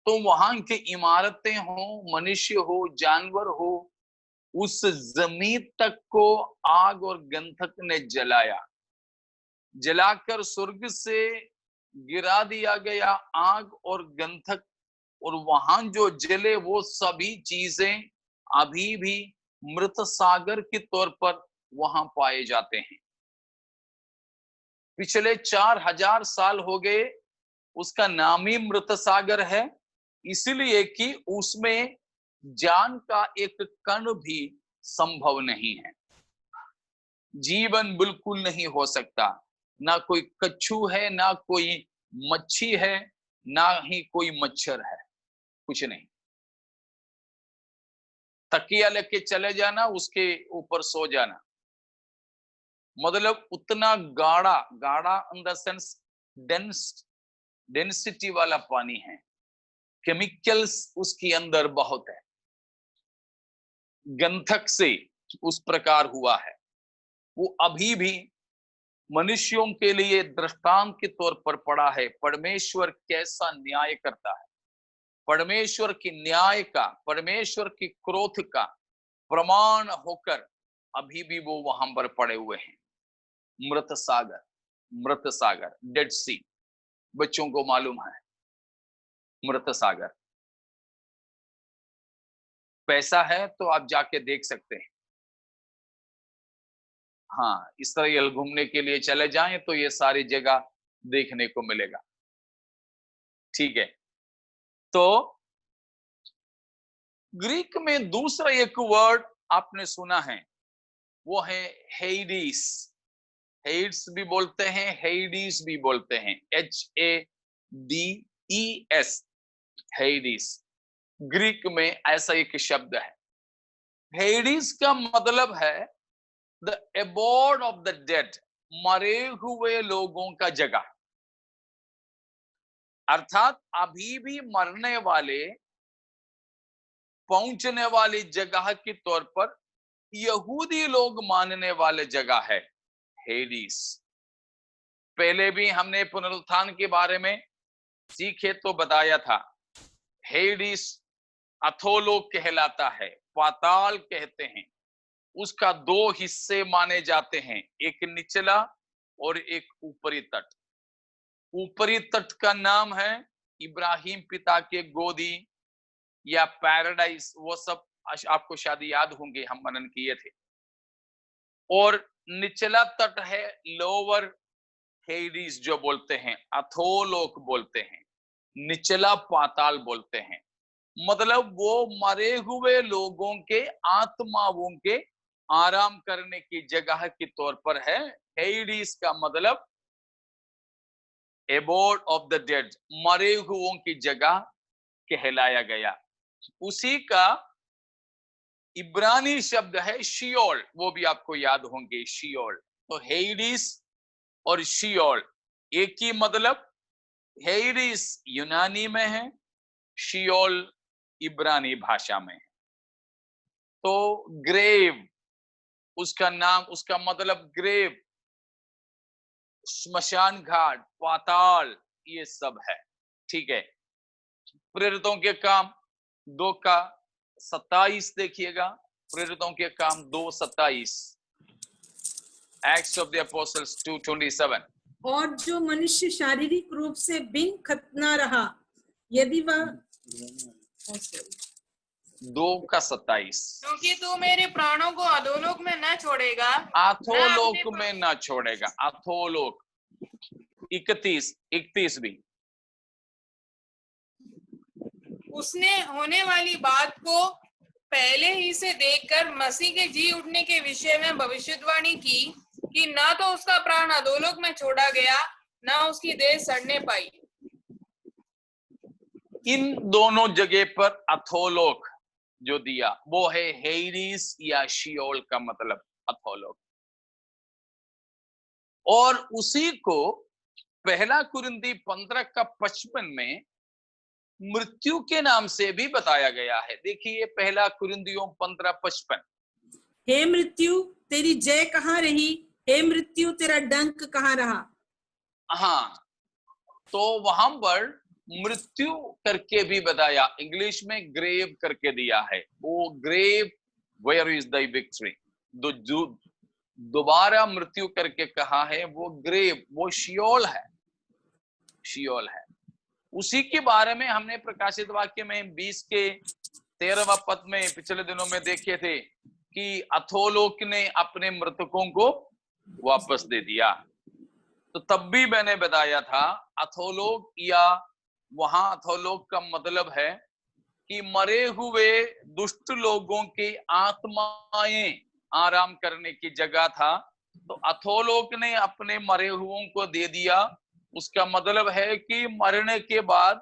तो वहां की इमारतें हो, मनुष्य हो, जानवर हो, उस जमीन तक को आग और गंधक ने जलाया। जलाकर स्वर्ग से गिरा दिया गया आग और गंधक, और वहां जो जले वो सभी चीजें अभी भी मृत सागर के तौर पर वहां पाए जाते हैं। पिछले 4000 साल हो गए, उसका नाम ही मृत सागर है, इसलिए कि उसमें जान का एक कण भी संभव नहीं है। जीवन बिल्कुल नहीं हो सकता। ना कोई कच्छू है, ना कोई मच्छी है, ना ही कोई मच्छर है, कुछ नहीं। तकिया लेके चले जाना, उसके ऊपर सो जाना, मतलब उतना गाढ़ा, गाढ़ा इन द सेंस डेंसिटी वाला पानी है, केमिकल्स उसके अंदर बहुत है, गंधक से उस प्रकार हुआ है। वो अभी भी मनुष्यों के लिए दृष्टांत के तौर पर पड़ा है, परमेश्वर कैसा न्याय करता है, परमेश्वर की न्याय का, परमेश्वर की क्रोध का प्रमाण होकर अभी भी वो वहां पर पड़े हुए हैं। मृत सागर, मृत सागर, डेड सी, बच्चों को मालूम है मृत सागर। पैसा है तो आप जाके देख सकते हैं। हाँ, इसराइल घूमने के लिए चले जाएं तो ये सारी जगह देखने को मिलेगा। ठीक है, तो ग्रीक में दूसरा एक वर्ड आपने सुना है, वो है हेइडिस। हेइड्स भी बोलते हैं, हेइडिस भी बोलते हैं, HADES, हेइडिस। ग्रीक में ऐसा एक शब्द है। हेइडिस का मतलब है the abode of the dead, मरे हुए लोगों का जगह। अर्थात अभी भी मरने वाले पहुंचने वाली जगह के तौर पर यहूदी लोग मानने वाले जगह है हेडिस। पहले भी हमने पुनरुत्थान के बारे में सीखे तो बताया था, हेडिस अथोलोक कहलाता है, पाताल कहते हैं। उसका दो हिस्से माने जाते हैं, एक निचला और एक ऊपरी तट। ऊपरी तट का नाम है इब्राहिम पिता के गोदी या पैराडाइज, वो सब आपको शायद याद होंगे, हम मनन किए थे। और निचला तट है लोअर हेडिस जो बोलते हैं, अथोलोक बोलते हैं, निचला पाताल बोलते हैं। मतलब वो मरे हुए लोगों के आत्माओं के आराम करने की जगह के तौर पर है। हेडिस का मतलब एबोर्ड ऑफ द डेड, मरे हुओं की जगह कहलाया गया। उसी का इब्रानी शब्द है शियोल, वो भी आपको याद होंगे, शियोल। तो हेडिस और शियोल एक ही मतलब। हेडिस यूनानी में है, शियोल इब्रानी भाषा में है। तो ग्रेव उसका नाम, उसका मतलब ग्रेव, श्मशान घाट, पाताल, ये सब है। ठीक है, प्रेरितों के काम 2:27 देखिएगा, प्रेरितों के काम 2:27, एक्ट्स ऑफ द एपोस्टल्स 2:27। और जो मनुष्य शारीरिक रूप से बिन खतना रहा, यदि वह 2:27, क्योंकि तू मेरे प्राणों को अधोलोक में न छोड़ेगा, अथोलोक में ना छोड़ेगा, अथोलोक। 31 भी, उसने होने वाली बात को पहले ही से देखकर मसीह के जी उठने के विषय में भविष्यवाणी की कि न तो उसका प्राण अधोलोक में छोड़ा गया, न उसकी देह सड़ने पाई। इन दोनों जगह पर अथोलोक जो दिया वो है हेडिस या शियोल का मतलब अथोलोक। और उसी को पहला कुरिन्थी 15:55 में मृत्यु के नाम से भी बताया गया है। देखिए पहला कुरिन्थियों 15:55, हे मृत्यु तेरी जय कहाँ रही, हे मृत्यु तेरा डंक कहाँ रहा। हाँ, तो वहां पर मृत्यु करके भी बताया, इंग्लिश में ग्रेव करके दिया है। वो grave, where is the victory, दोबारा मृत्यु करके कहा है, वो ग्रेव, वो शियोल है, शियोल है। उसी के बारे में हमने प्रकाशित वाक्य में 20 के 13वां पद में पिछले दिनों में देखे थे कि अथोलोक ने अपने मृतकों को वापस दे दिया। तो तब भी मैंने बताया था अथोलोक या वहां अथोलोक का मतलब है कि मरे हुए दुष्ट लोगों की आत्माएं आराम करने की जगह था। तो अथोलोक ने अपने मरे हुओं को दे दिया। उसका मतलब है कि मरने के बाद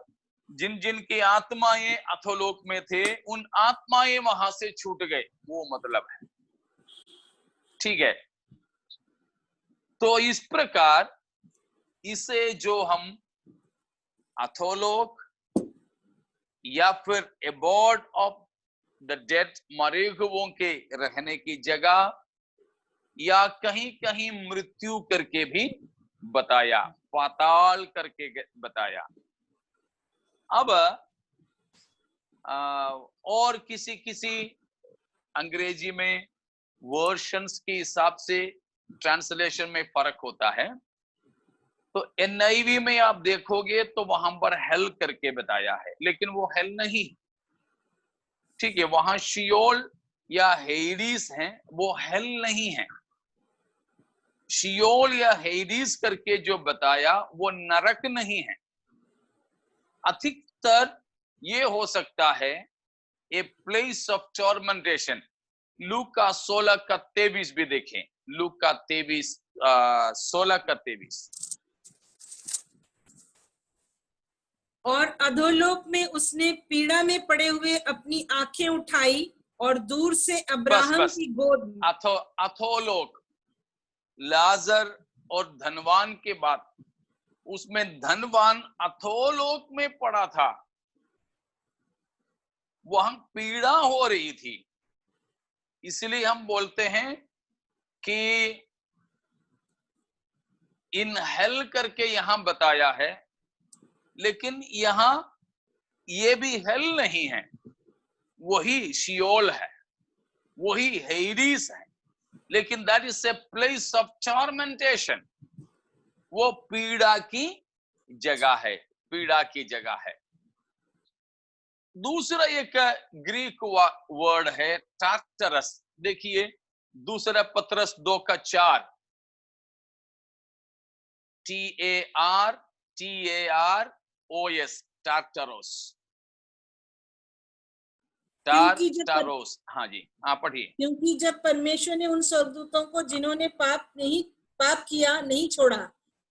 जिन जिन की आत्माएं अथोलोक में थे, उन आत्माएं वहां से छूट गए, वो मतलब है। ठीक है, तो इस प्रकार इसे जो हम अधोलोक या फिर अबॉर्ड ऑफ द डेड, मरे हुओं के रहने की जगह, या कहीं कहीं मृत्यु करके भी बताया, पाताल करके बताया। अब और किसी किसी अंग्रेजी में वर्शंस के हिसाब से ट्रांसलेशन में फर्क होता है। तो NIV में आप देखोगे तो वहां पर हेल करके बताया है, लेकिन वो हेल नहीं, ठीक है। वहां शियोल या हेडिस है, वो हेल नहीं है। शियोल या हेडिस करके जो बताया वो नरक नहीं है। अधिकतर ये हो सकता है ए प्लेस ऑफ टॉर्मेंटेशन। लूका 16:23 भी देखें, लूका 16:23। और अधोलोक में उसने पीड़ा में पड़े हुए अपनी आंखें उठाई और दूर से अब्राहम बस। की गोद में। अथोलोक, लाजर और धनवान के बाद उसमें धनवान अथोलोक में पड़ा था, वहां पीड़ा हो रही थी। इसलिए हम बोलते हैं कि इन हेल करके यहां बताया है, लेकिन यहां ये भी हेल नहीं है, वही शियोल है, वही हेडिस है, लेकिन that is a place of tormentation. वो पीड़ा की जगह है, पीड़ा की जगह है। दूसरा एक ग्रीक वर्ड है टार्टरस। देखिए दूसरा पत्रस 2:4, TARTAROS, टार्टरोस, टार्टरोस। हाँ जी, हाँ पढ़िए। क्योंकि जब परमेश्वर ने उन स्वर्गदूतों को जिन्होंने पाप किया नहीं छोड़ा,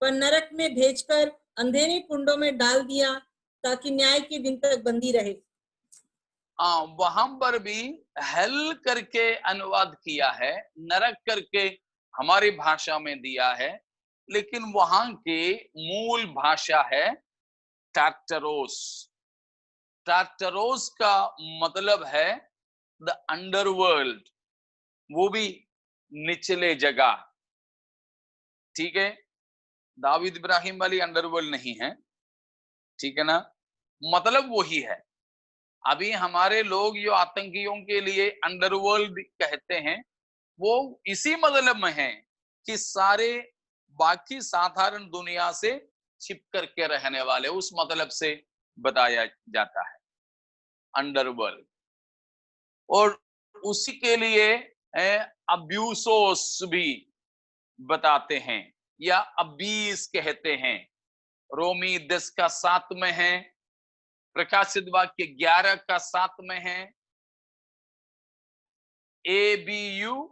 पर नरक में भेजकर अंधेरे कुंडों में डाल दिया ताकि न्याय के दिन तक बंदी रहे। वहां पर भी हेल करके अनुवाद किया है, नरक करके हमारी भाषा में दिया है, लेकिन वहां की मूल भाषा है टार्टरोस। टार्टरोस का मतलब है द अंडरवर्ल्ड, वो भी निचले जगह, ठीक है। दाऊद इब्राहिम वाली अंडरवर्ल्ड नहीं है, ठीक है ना, मतलब वही है। अभी हमारे लोग जो आतंकियों के लिए अंडरवर्ल्ड कहते हैं, वो इसी मतलब में है कि सारे बाकी साधारण दुनिया से छिप करके रहने वाले, उस मतलब से बताया जाता है अंडरवर्ल्ड। और उसी के लिए अब्यूसोस भी बताते हैं या अबीस कहते हैं। रोमी 10:7 में है, प्रकाशित वाक्य 11:7 में है। ABUSSOS,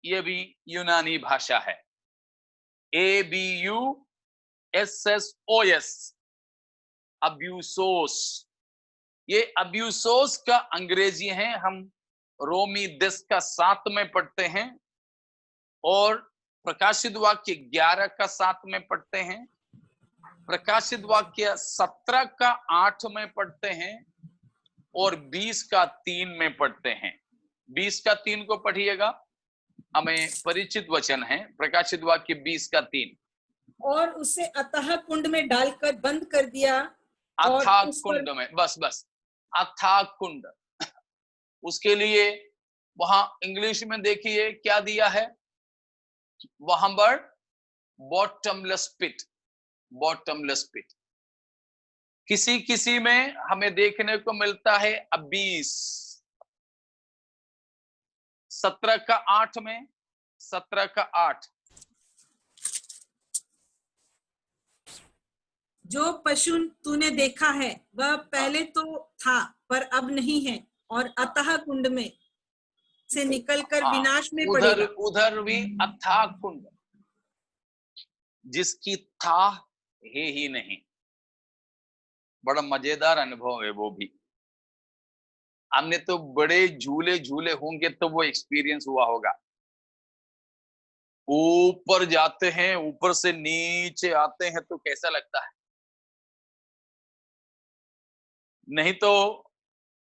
ये भी यूनानी भाषा है। ABUSSOS, अब्यूसोस। ये अब्यूसोस का अंग्रेजी है, हम रोमी 10:7 में पढ़ते हैं और प्रकाशित वाक्य 11:7 में पढ़ते हैं, प्रकाशित वाक्य 17:8 में पढ़ते हैं और 20:3 में पढ़ते हैं। 20:3 को पढ़िएगा, हमें परिचित वचन है, प्रकाशित वाक्य 20:3। और उसे अथाह कुंड में डालकर बंद कर दिया। अथाह कुंड में, बस अथाह कुंड। उसके लिए वहां इंग्लिश में देखिए क्या दिया है, वहां पर बॉटमलेस पिट, बॉटमलेस पिट। किसी किसी में हमें देखने को मिलता है अबीस। 17:8 में, 17:8, जो पशु तूने देखा है वह पहले तो था पर अब नहीं है, और अतः कुंड में से निकलकर विनाश में पड़ेगा। उधर भी अथाह कुंड, जिसकी था है ही नहीं। बड़ा मजेदार अनुभव है वो भी। हमने तो बड़े झूले झूले होंगे तो वो एक्सपीरियंस हुआ होगा। ऊपर जाते हैं, ऊपर से नीचे आते हैं तो कैसा लगता है? नहीं तो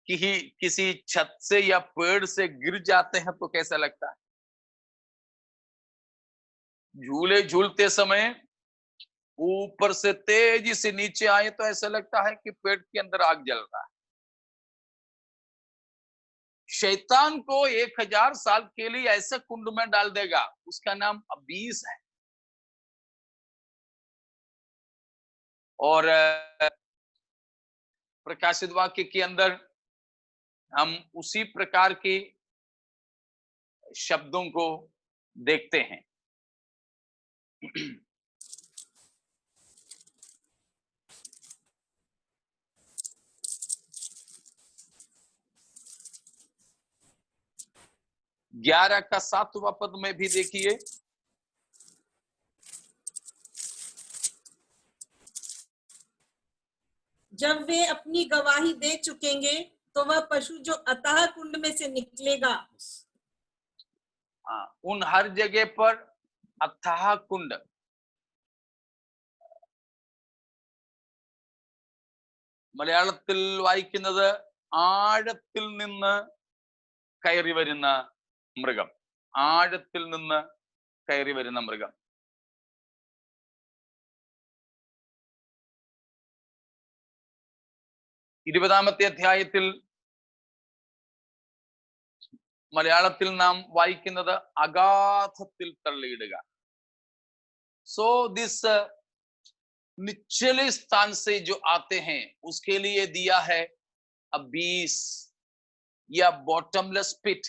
किसी छत से या पेड़ से गिर जाते हैं तो कैसा लगता है? झूले झूलते समय ऊपर से तेजी से नीचे आए तो ऐसा लगता है कि पेट के अंदर आग जल रहा है। शैतान को 1000 साल के लिए ऐसे कुंड में डाल देगा, उसका नाम अबीस है। और प्रकाशित वाक्य के अंदर हम उसी प्रकार के शब्दों को देखते हैं। ग्यारह का 7वां पद में भी देखिए, जब वे अपनी गवाही दे चुकेंगे तो वह पशु जो अतः कुंड में से निकलेगा। उन हर जगह पर अथाह कुंड, മലയാളത്തിൽ വായിക്കുന്നത് ആഴത്തിൽ നിന്ന് കയറി വരുന്ന മൃഗം, ആഴത്തിൽ നിന്ന് കയറി വരുന്ന മൃഗം. ഇരുപതാമത്തെ അധ്യായത്തിൽ മലയാളത്തിൽ നാം വായിക്കുന്നത് അഗാധത്തിൽ തള്ളിയിടുക. सो दिस निचले स्थान से जो आते हैं उसके लिए दिया है अबीस या बॉटमलेस पिट,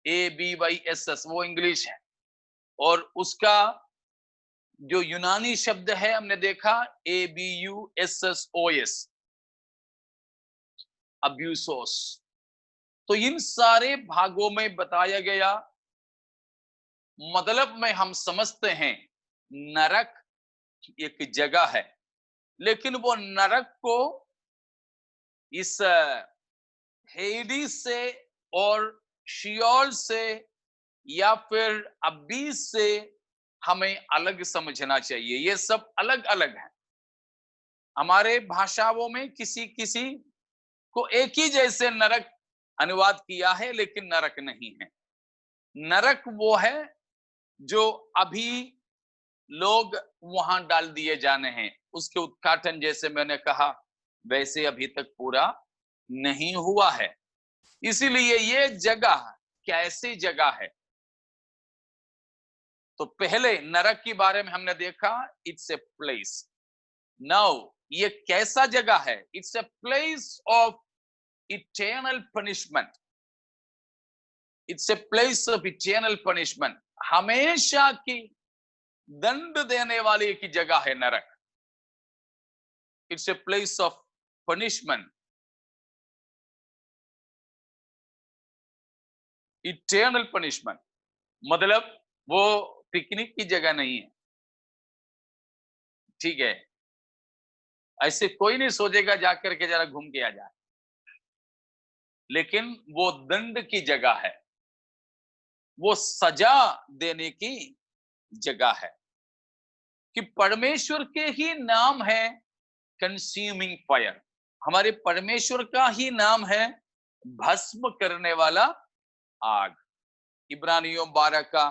ABYSS, वो इंग्लिश है. और उसका जो यूनानी शब्द है हमने देखा ABUSSOS, अब्यूसोस. तो इन सारे भागों में बताया गया मतलब में हम समझते हैं नरक एक जगह है, लेकिन वो नरक को इस हेडिस से और शियोल से या फिर अबीस से हमें अलग समझना चाहिए. ये सब अलग अलग है. हमारे भाषाओं में किसी किसी को एक ही जैसे नरक अनुवाद किया है, लेकिन नरक नहीं है. नरक वो है जो अभी लोग वहां डाल दिए जाने हैं. उसके उद्घाटन जैसे मैंने कहा वैसे अभी तक पूरा नहीं हुआ है. इसीलिए ये जगह कैसी जगह है? तो पहले नरक के बारे में हमने देखा इट्स ए प्लेस. नाउ ये कैसा जगह है? It's a place of eternal punishment. It's a place of eternal punishment. हमेशा की दंड देने वाली की जगह है नरक. It's a place of punishment, eternal punishment. मतलब वो पिकनिक की जगह नहीं है, ठीक है? ऐसे कोई नहीं सोचेगा जाकर के जरा घूम के आ जाए, लेकिन वो दंड की जगह है, वो सजा देने की जगह है. कि परमेश्वर के ही नाम है कंज्यूमिंग फायर. हमारे परमेश्वर का ही नाम है भस्म करने वाला आग. इब्रानियों 12 का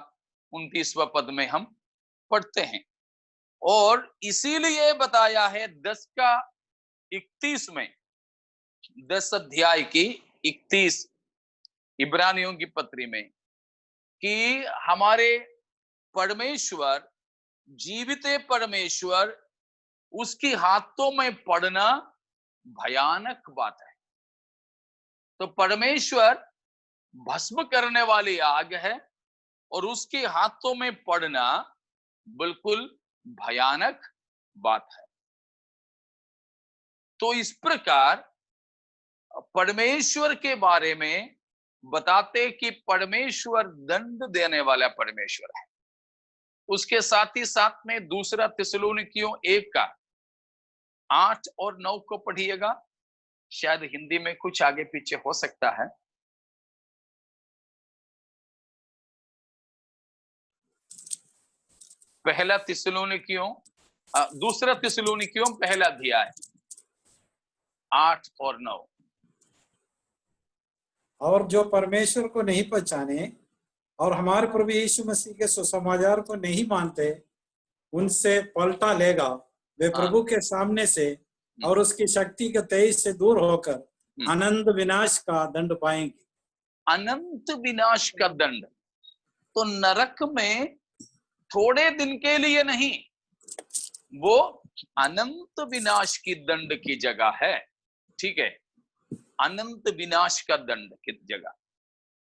29वां पद में हम पढ़ते हैं. और इसीलिए बताया है 10 का 31 में, 10 अध्याय की 31 इब्रानियों की पत्री में, कि हमारे परमेश्वर, जीवित परमेश्वर, उसके हाथों में पड़ना भयानक बात है. तो परमेश्वर भस्म करने वाली आग है और उसके हाथों में पड़ना बिल्कुल भयानक बात है. तो इस प्रकार परमेश्वर के बारे में बताते कि परमेश्वर दंड देने वाला परमेश्वर है. उसके साथ ही साथ में दूसरा थिस्सलुनीकियों 1 का 8 और 9 को पढ़िएगा. शायद हिंदी में कुछ आगे पीछे हो सकता है. पहला थिस्सलुनीकियों दूसरा थिस्सलुनीकियों पहला अध्याय 8 और 9। और जो परमेश्वर को नहीं पहचाने और हमारे प्रभु यीशु मसीह के सुसमाचार को नहीं मानते, उनसे पलटा लेगा। वे प्रभु के सामने से और उसकी शक्ति के तेज से दूर होकर अनंत विनाश का दंड पाएंगे। अनंत विनाश का दंड। तो नरक में थोड़े दिन के लिए नहीं, वो अनंत विनाश की दंड की जगह है। ठीक है, अनंत विनाश का दंड की जगह।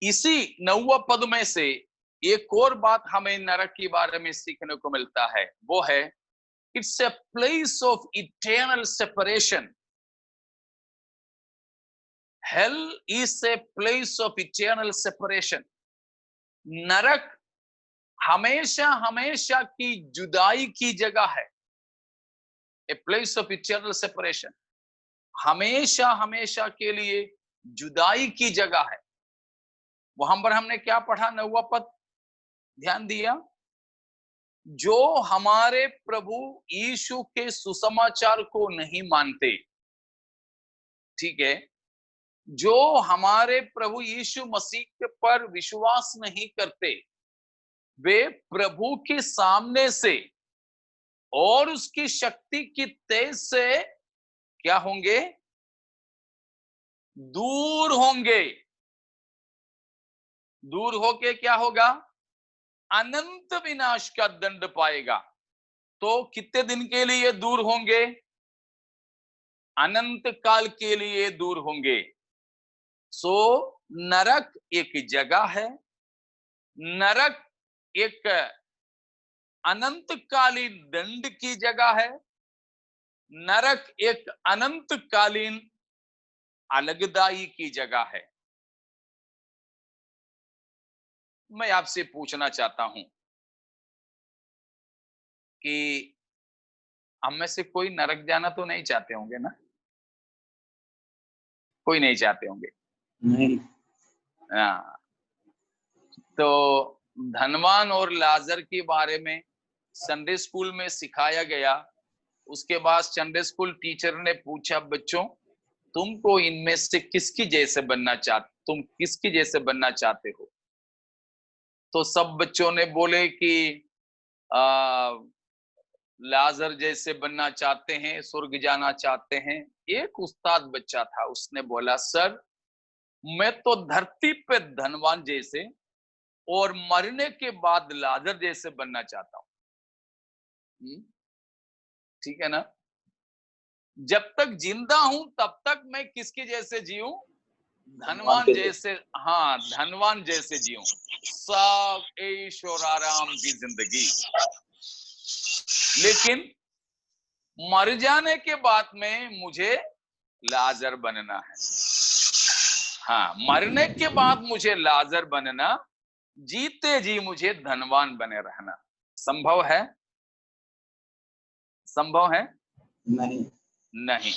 इसी 9वां पद में से एक और बात हमें नरक के बारे में सीखने को मिलता है, वो है it's a place of eternal separation. Hell is a place of eternal separation. नरक हमेशा हमेशा की जुदाई की जगह है। ए प्लेस ऑफ इटर्नल सेपरेशन, हमेशा हमेशा के लिए जुदाई की जगह है। वहां पर हमने क्या पढ़ा? 9वां पद ध्यान दिया, जो हमारे प्रभु यीशु के सुसमाचार को नहीं मानते। ठीक है, जो हमारे प्रभु यीशु मसीह पर विश्वास नहीं करते, वे प्रभु के सामने से और उसकी शक्ति की तेज से क्या होंगे? दूर होंगे। दूर होके क्या होगा? अनंत विनाश का दंड पाएगा। तो कितने दिन के लिए दूर होंगे? अनंत काल के लिए दूर होंगे। सो नरक एक जगह है, नरक एक अनंतकालीन दंड की जगह है, नरक एक अनंतकालीन अलगदाई की जगह है। मैं आपसे पूछना चाहता हूं कि हम में से कोई नरक जाना तो नहीं चाहते होंगे ना? कोई नहीं चाहते होंगे। नहीं। हाँ, तो धनवान और लाजर के बारे में संडे स्कूल में सिखाया गया। उसके बाद संडे स्कूल टीचर ने पूछा, बच्चों तुमको इनमें से तुम किसकी जैसे बनना चाहते हो? तो सब बच्चों ने बोले कि लाजर जैसे बनना चाहते हैं, स्वर्ग जाना चाहते हैं। एक उस्ताद बच्चा था, उसने बोला, सर मैं तो धरती पे धनवान जैसे और मरने के बाद लाजर जैसे बनना चाहता हूं। ठीक है ना? जब तक जिंदा हूं तब तक मैं किसके जैसे जीऊं? धनवान जैसे। हाँ, धनवान जैसे जीऊं, सब ऐशो आराम की जिंदगी। लेकिन मर जाने के बाद में मुझे लाजर बनना है। हाँ, मरने के बाद मुझे लाजर बनना, जीते जी मुझे धनवान बने रहना। संभव है? संभव है? नहीं। नहीं।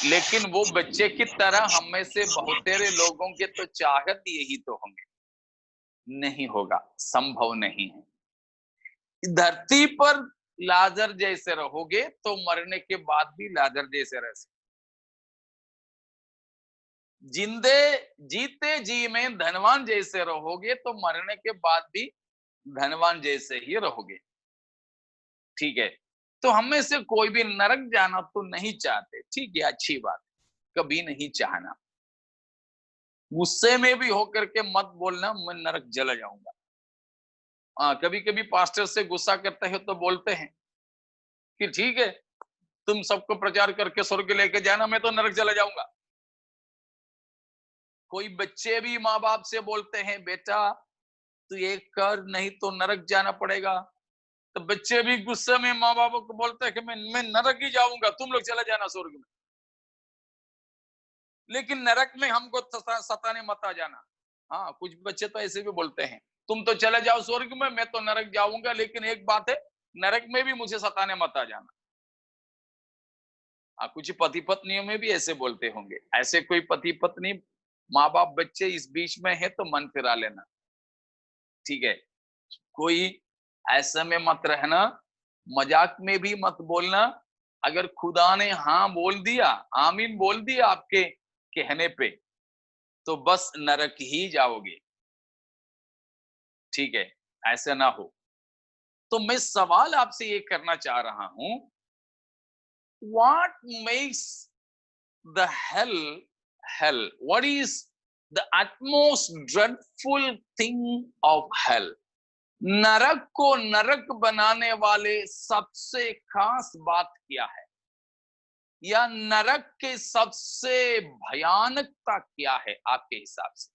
लेकिन वो बच्चे की तरह हम में से बहुत तेरे लोगों के तो चाहत यही तो होंगे। नहीं होगा, संभव नहीं है। धरती पर लाजर जैसे रहोगे तो मरने के बाद भी लाजर जैसे रह सकते। जीते जी में धनवान जैसे रहोगे तो मरने के बाद भी धनवान जैसे ही रहोगे। ठीक है, तो हम में से कोई भी नरक जाना तो नहीं चाहते। ठीक है, अच्छी बात, कभी नहीं चाहना। गुस्से में भी होकर के मत बोलना मैं नरक जला जाऊंगा। कभी कभी पास्टर से गुस्सा करते हैं तो बोलते हैं कि ठीक है, तुम सबको प्रचार करके स्वर्ग लेके जाना, मैं तो नरक चला जाऊंगा। कोई बच्चे भी माँ बाप से बोलते हैं, बेटा तू ये कर नहीं तो नरक जाना पड़ेगा। तो बच्चे भी गुस्से में माँ बाप को बोलते हैं कि मैं नरक ही जाऊंगा, तुम लोग चले जाना स्वर्ग में। लेकिन नरक में हमको सताने मत आ जाना। हाँ, कुछ बच्चे तो ऐसे भी बोलते हैं, तुम तो चले जाओ स्वर्ग में, मैं तो नरक जाऊंगा, लेकिन एक बात है, नरक में भी मुझे सताने मत आ जाना। कुछ पति पत्नियों में भी ऐसे बोलते होंगे। ऐसे कोई पति पत्नी, माँ बाप, बच्चे इस बीच में है तो मन फिरा लेना। ठीक है, कोई ऐसे में मत रहना, मजाक में भी मत बोलना। अगर खुदा ने हाँ बोल दिया, आमीन बोल दिया आपके कहने पे, तो बस नरक ही जाओगे। ठीक है, ऐसा ना हो। तो मैं सवाल आपसे ये करना चाह रहा हूं, what makes the hell? What is the utmost dreadful thing of hell? नरक को नरक बनाने वाले सबसे खास बात क्या है, या नरक के सबसे भयानकता क्या है आपके हिसाब से?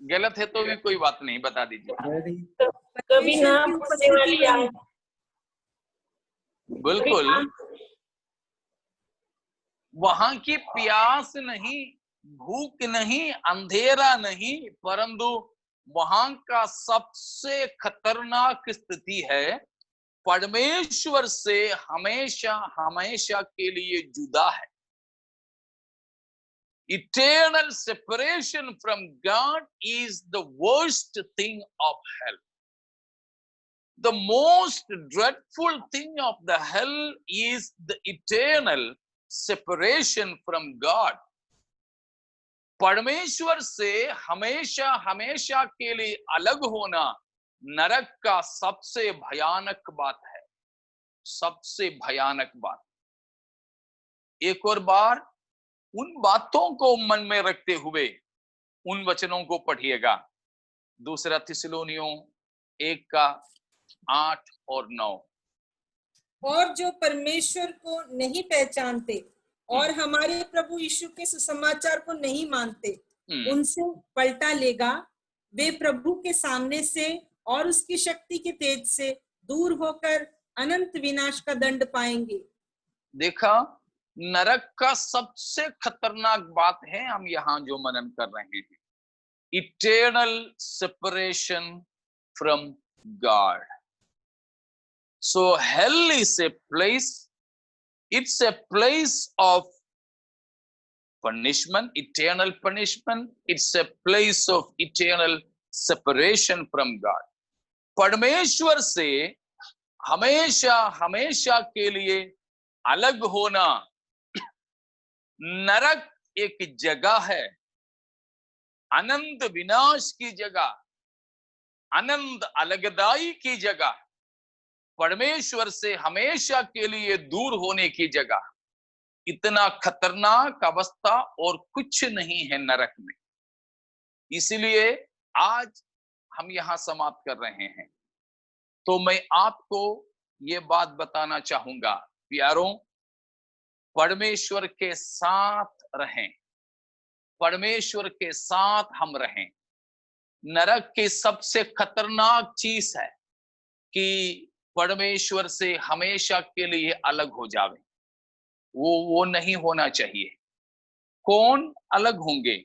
गलत है तो भी कोई बात नहीं, बता दीजिए। कभी ना पड़ने वाली आग, बिल्कुल, वहां की प्यास नहीं, भूख नहीं, अंधेरा नहीं, परंतु वहां का सबसे खतरनाक स्थिति है परमेश्वर से हमेशा हमेशा के लिए जुदा है। Eternal separation from God is the worst thing of hell. The most dreadful thing of the hell is the eternal separation from God. परमेश्वर से हमेशा हमेशा के लिए अलग होना नरक का सबसे भयानक बात है, सबसे भयानक बात। एक और बार उन बातों को मन में रखते हुए उन वचनों को पढ़िएगा। दूसरा थिस्सलुनीयों 1:8 और 9। और जो परमेश्वर को नहीं पहचानते और हमारे प्रभु यीशु के सुसमाचार को नहीं मानते, उनसे पलटा लेगा। वे प्रभु के सामने से और उसकी शक्ति के तेज से दूर होकर अनंत विनाश का दंड पाएंगे। देखा, नरक का सबसे खतरनाक बात है हम यहाँ जो मनन कर रहे हैं, eternal separation from God. So hell is a place, it's a place of punishment, eternal punishment. It's a place of eternal separation from God. परमेश्वर से हमेशा हमेशा के लिए अलग होना। नरक एक जगह है, अनंत विनाश की जगह, अनंत अलगदाई की जगह, परमेश्वर से हमेशा के लिए दूर होने की जगह। इतना खतरनाक अवस्था और कुछ नहीं है नरक में। इसलिए आज हम यहां समाप्त कर रहे हैं। तो मैं आपको ये बात बताना चाहूंगा, प्यारों, परमेश्वर के साथ रहें, परमेश्वर के साथ हम रहें। नरक की सबसे खतरनाक चीज है कि परमेश्वर से हमेशा के लिए अलग हो जावे। वो नहीं होना चाहिए। कौन अलग होंगे?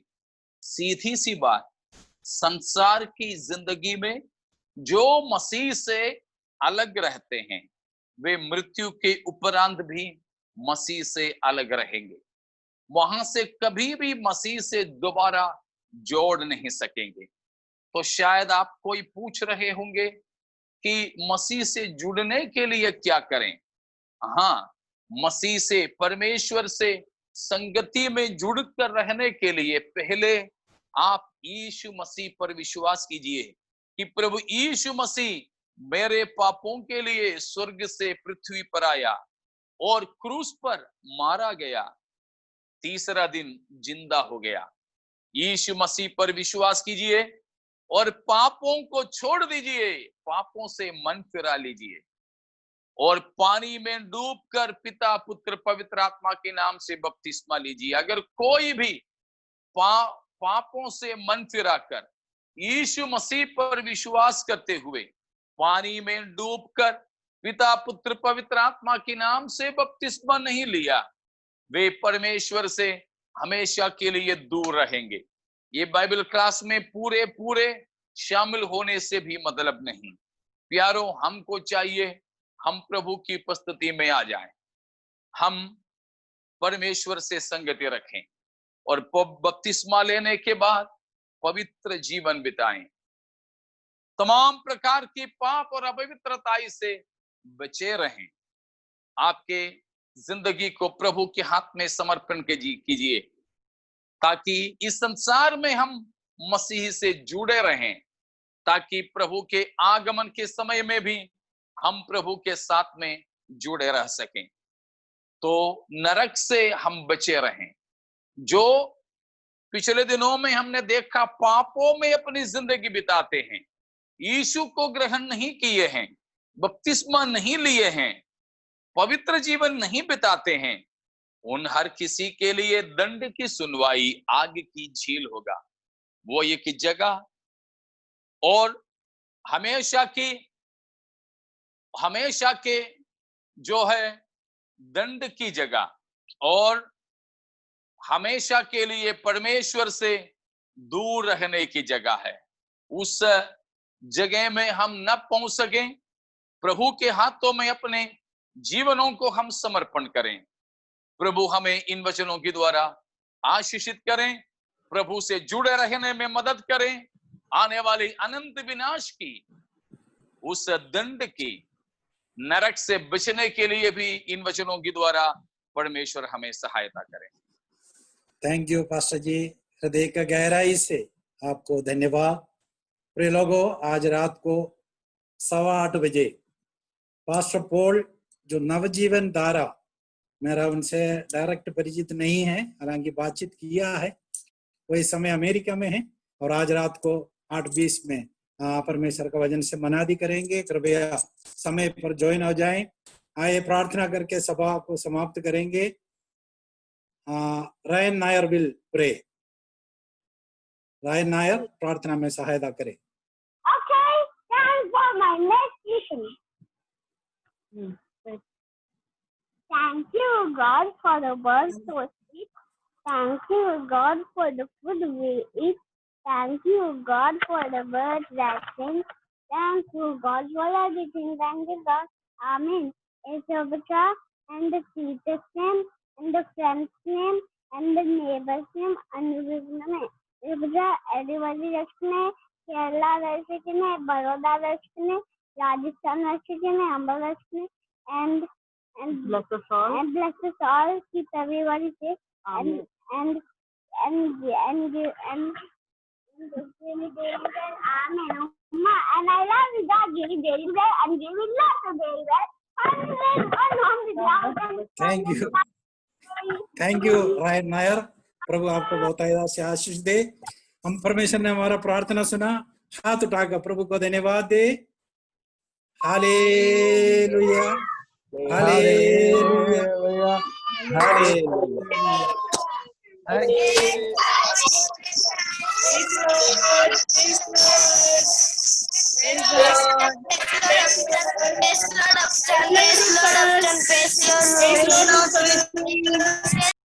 सीधी सी बात, संसार की जिंदगी में जो मसीह से अलग रहते हैं वे मृत्यु के उपरांत भी मसीह से अलग रहेंगे। वहां से कभी भी मसीह से दोबारा जोड़ नहीं सकेंगे। तो शायद आप कोई पूछ रहे होंगे कि मसीह से जुड़ने के लिए क्या करें? हाँ, मसीह से, परमेश्वर से संगति में जुड़कर रहने के लिए पहले आप यीशु मसीह पर विश्वास कीजिए कि प्रभु यीशु मसीह मेरे पापों के लिए स्वर्ग से पृथ्वी पर आया और क्रूस पर मारा गया, तीसरा दिन जिंदा हो गया। यीशु मसीह पर विश्वास कीजिए और पापों को छोड़ दीजिए, पापों से मन फिरा लीजिए और पानी में डूबकर पिता, पुत्र, पवित्र आत्मा के नाम से बपतिस्मा लीजिए। अगर कोई भी पापों से मन फिराकर यीशु मसीह पर विश्वास करते हुए पानी में डूबकर पिता, पुत्र, पवित्र आत्मा के नाम से बपतिस्मा नहीं लिया, वे परमेश्वर से हमेशा के लिए दूर रहेंगे। ये बाइबल क्लास में पूरे शामिल होने से भी मतलब नहीं। प्यारों, हमको चाहिए हम प्रभु की उपस्थिति में आ जाएं, हम परमेश्वर से संगति रखें, और बपतिस्मा लेने के बाद पवित्र जीवन बिताएं। तमाम प्रकार की पाप और अपवित्रताई से बचे रहें। आपके जिंदगी को प्रभु के हाथ में समर्पण कीजिए, ताकि इस संसार में हम मसीह से जुड़े रहें, ताकि प्रभु के आगमन के समय में भी हम प्रभु के साथ में जुड़े रह सकें। तो नरक से हम बचे रहें। जो पिछले दिनों में हमने देखा पापों में अपनी जिंदगी बिताते हैं, यीशु को ग्रहण नहीं किए हैं, बपतिस्मा नहीं लिए हैं, पवित्र जीवन नहीं बिताते हैं, उन हर किसी के लिए दंड की सुनवाई आग की झील होगा। वो एक जगह और हमेशा के जो है दंड की जगह और हमेशा के लिए परमेश्वर से दूर रहने की जगह है। उस जगह में हम न पहुंच सकें, प्रभु के हाथों में अपने जीवनों को हम समर्पण करें। प्रभु हमें इन वचनों के द्वारा आशीषित करें, प्रभु से जुड़े रहने में मदद करें। आने वाली अनंत विनाश की, उस दंड की, नरक से बचने के लिए भी इन वचनों के द्वारा परमेश्वर हमें सहायता करें। थैंक यू पास्टर जी, हृदय का गहराई से आपको धन्यवाद। प्रिय लोगों, आज रात को 8:15 बजे पास्टर पॉल जो नवजीवन धारा, मेरा उनसे डायरेक्ट परिचित नहीं है, हालांकि बातचीत किया है, वो इस समय अमेरिका में है और आज रात को 8:20 में परमेश्वर का वचन से मनादी करेंगे। कृपया समय पर ज्वाइन हो जाएं। आइए प्रार्थना करके सभा को समाप्त करेंगे। Ryan Nair will pray. Ryan Nair प्रार्थना में सहायता करें। Okay, time for my next mission. Thank you, God, for the words to speak. Thank you, God, for the food we eat. Thank you, God, for the birds that sing. Thank you, God, for everything. Thank you, God. Amen. It's Obika and the teacher's name and the friend's name and the neighbor's name and the name. Obika, everybody रखने, केरला रखने, बड़ौदा रखने, राजस्थान रखने, अम्बा रखने, and bless us all. Keep everybody safe. And Amen. And I love you, God. Give me very well and give me lots of very well. Thank you Ryan Nair. प्रभु आपको बहुत से आशीष दे। हम परमेश्वर ने हमारा प्रार्थना सुना, हाथ उठाकर प्रभु को धन्यवाद दे। Hallelujah, hallelujah, hallelujah.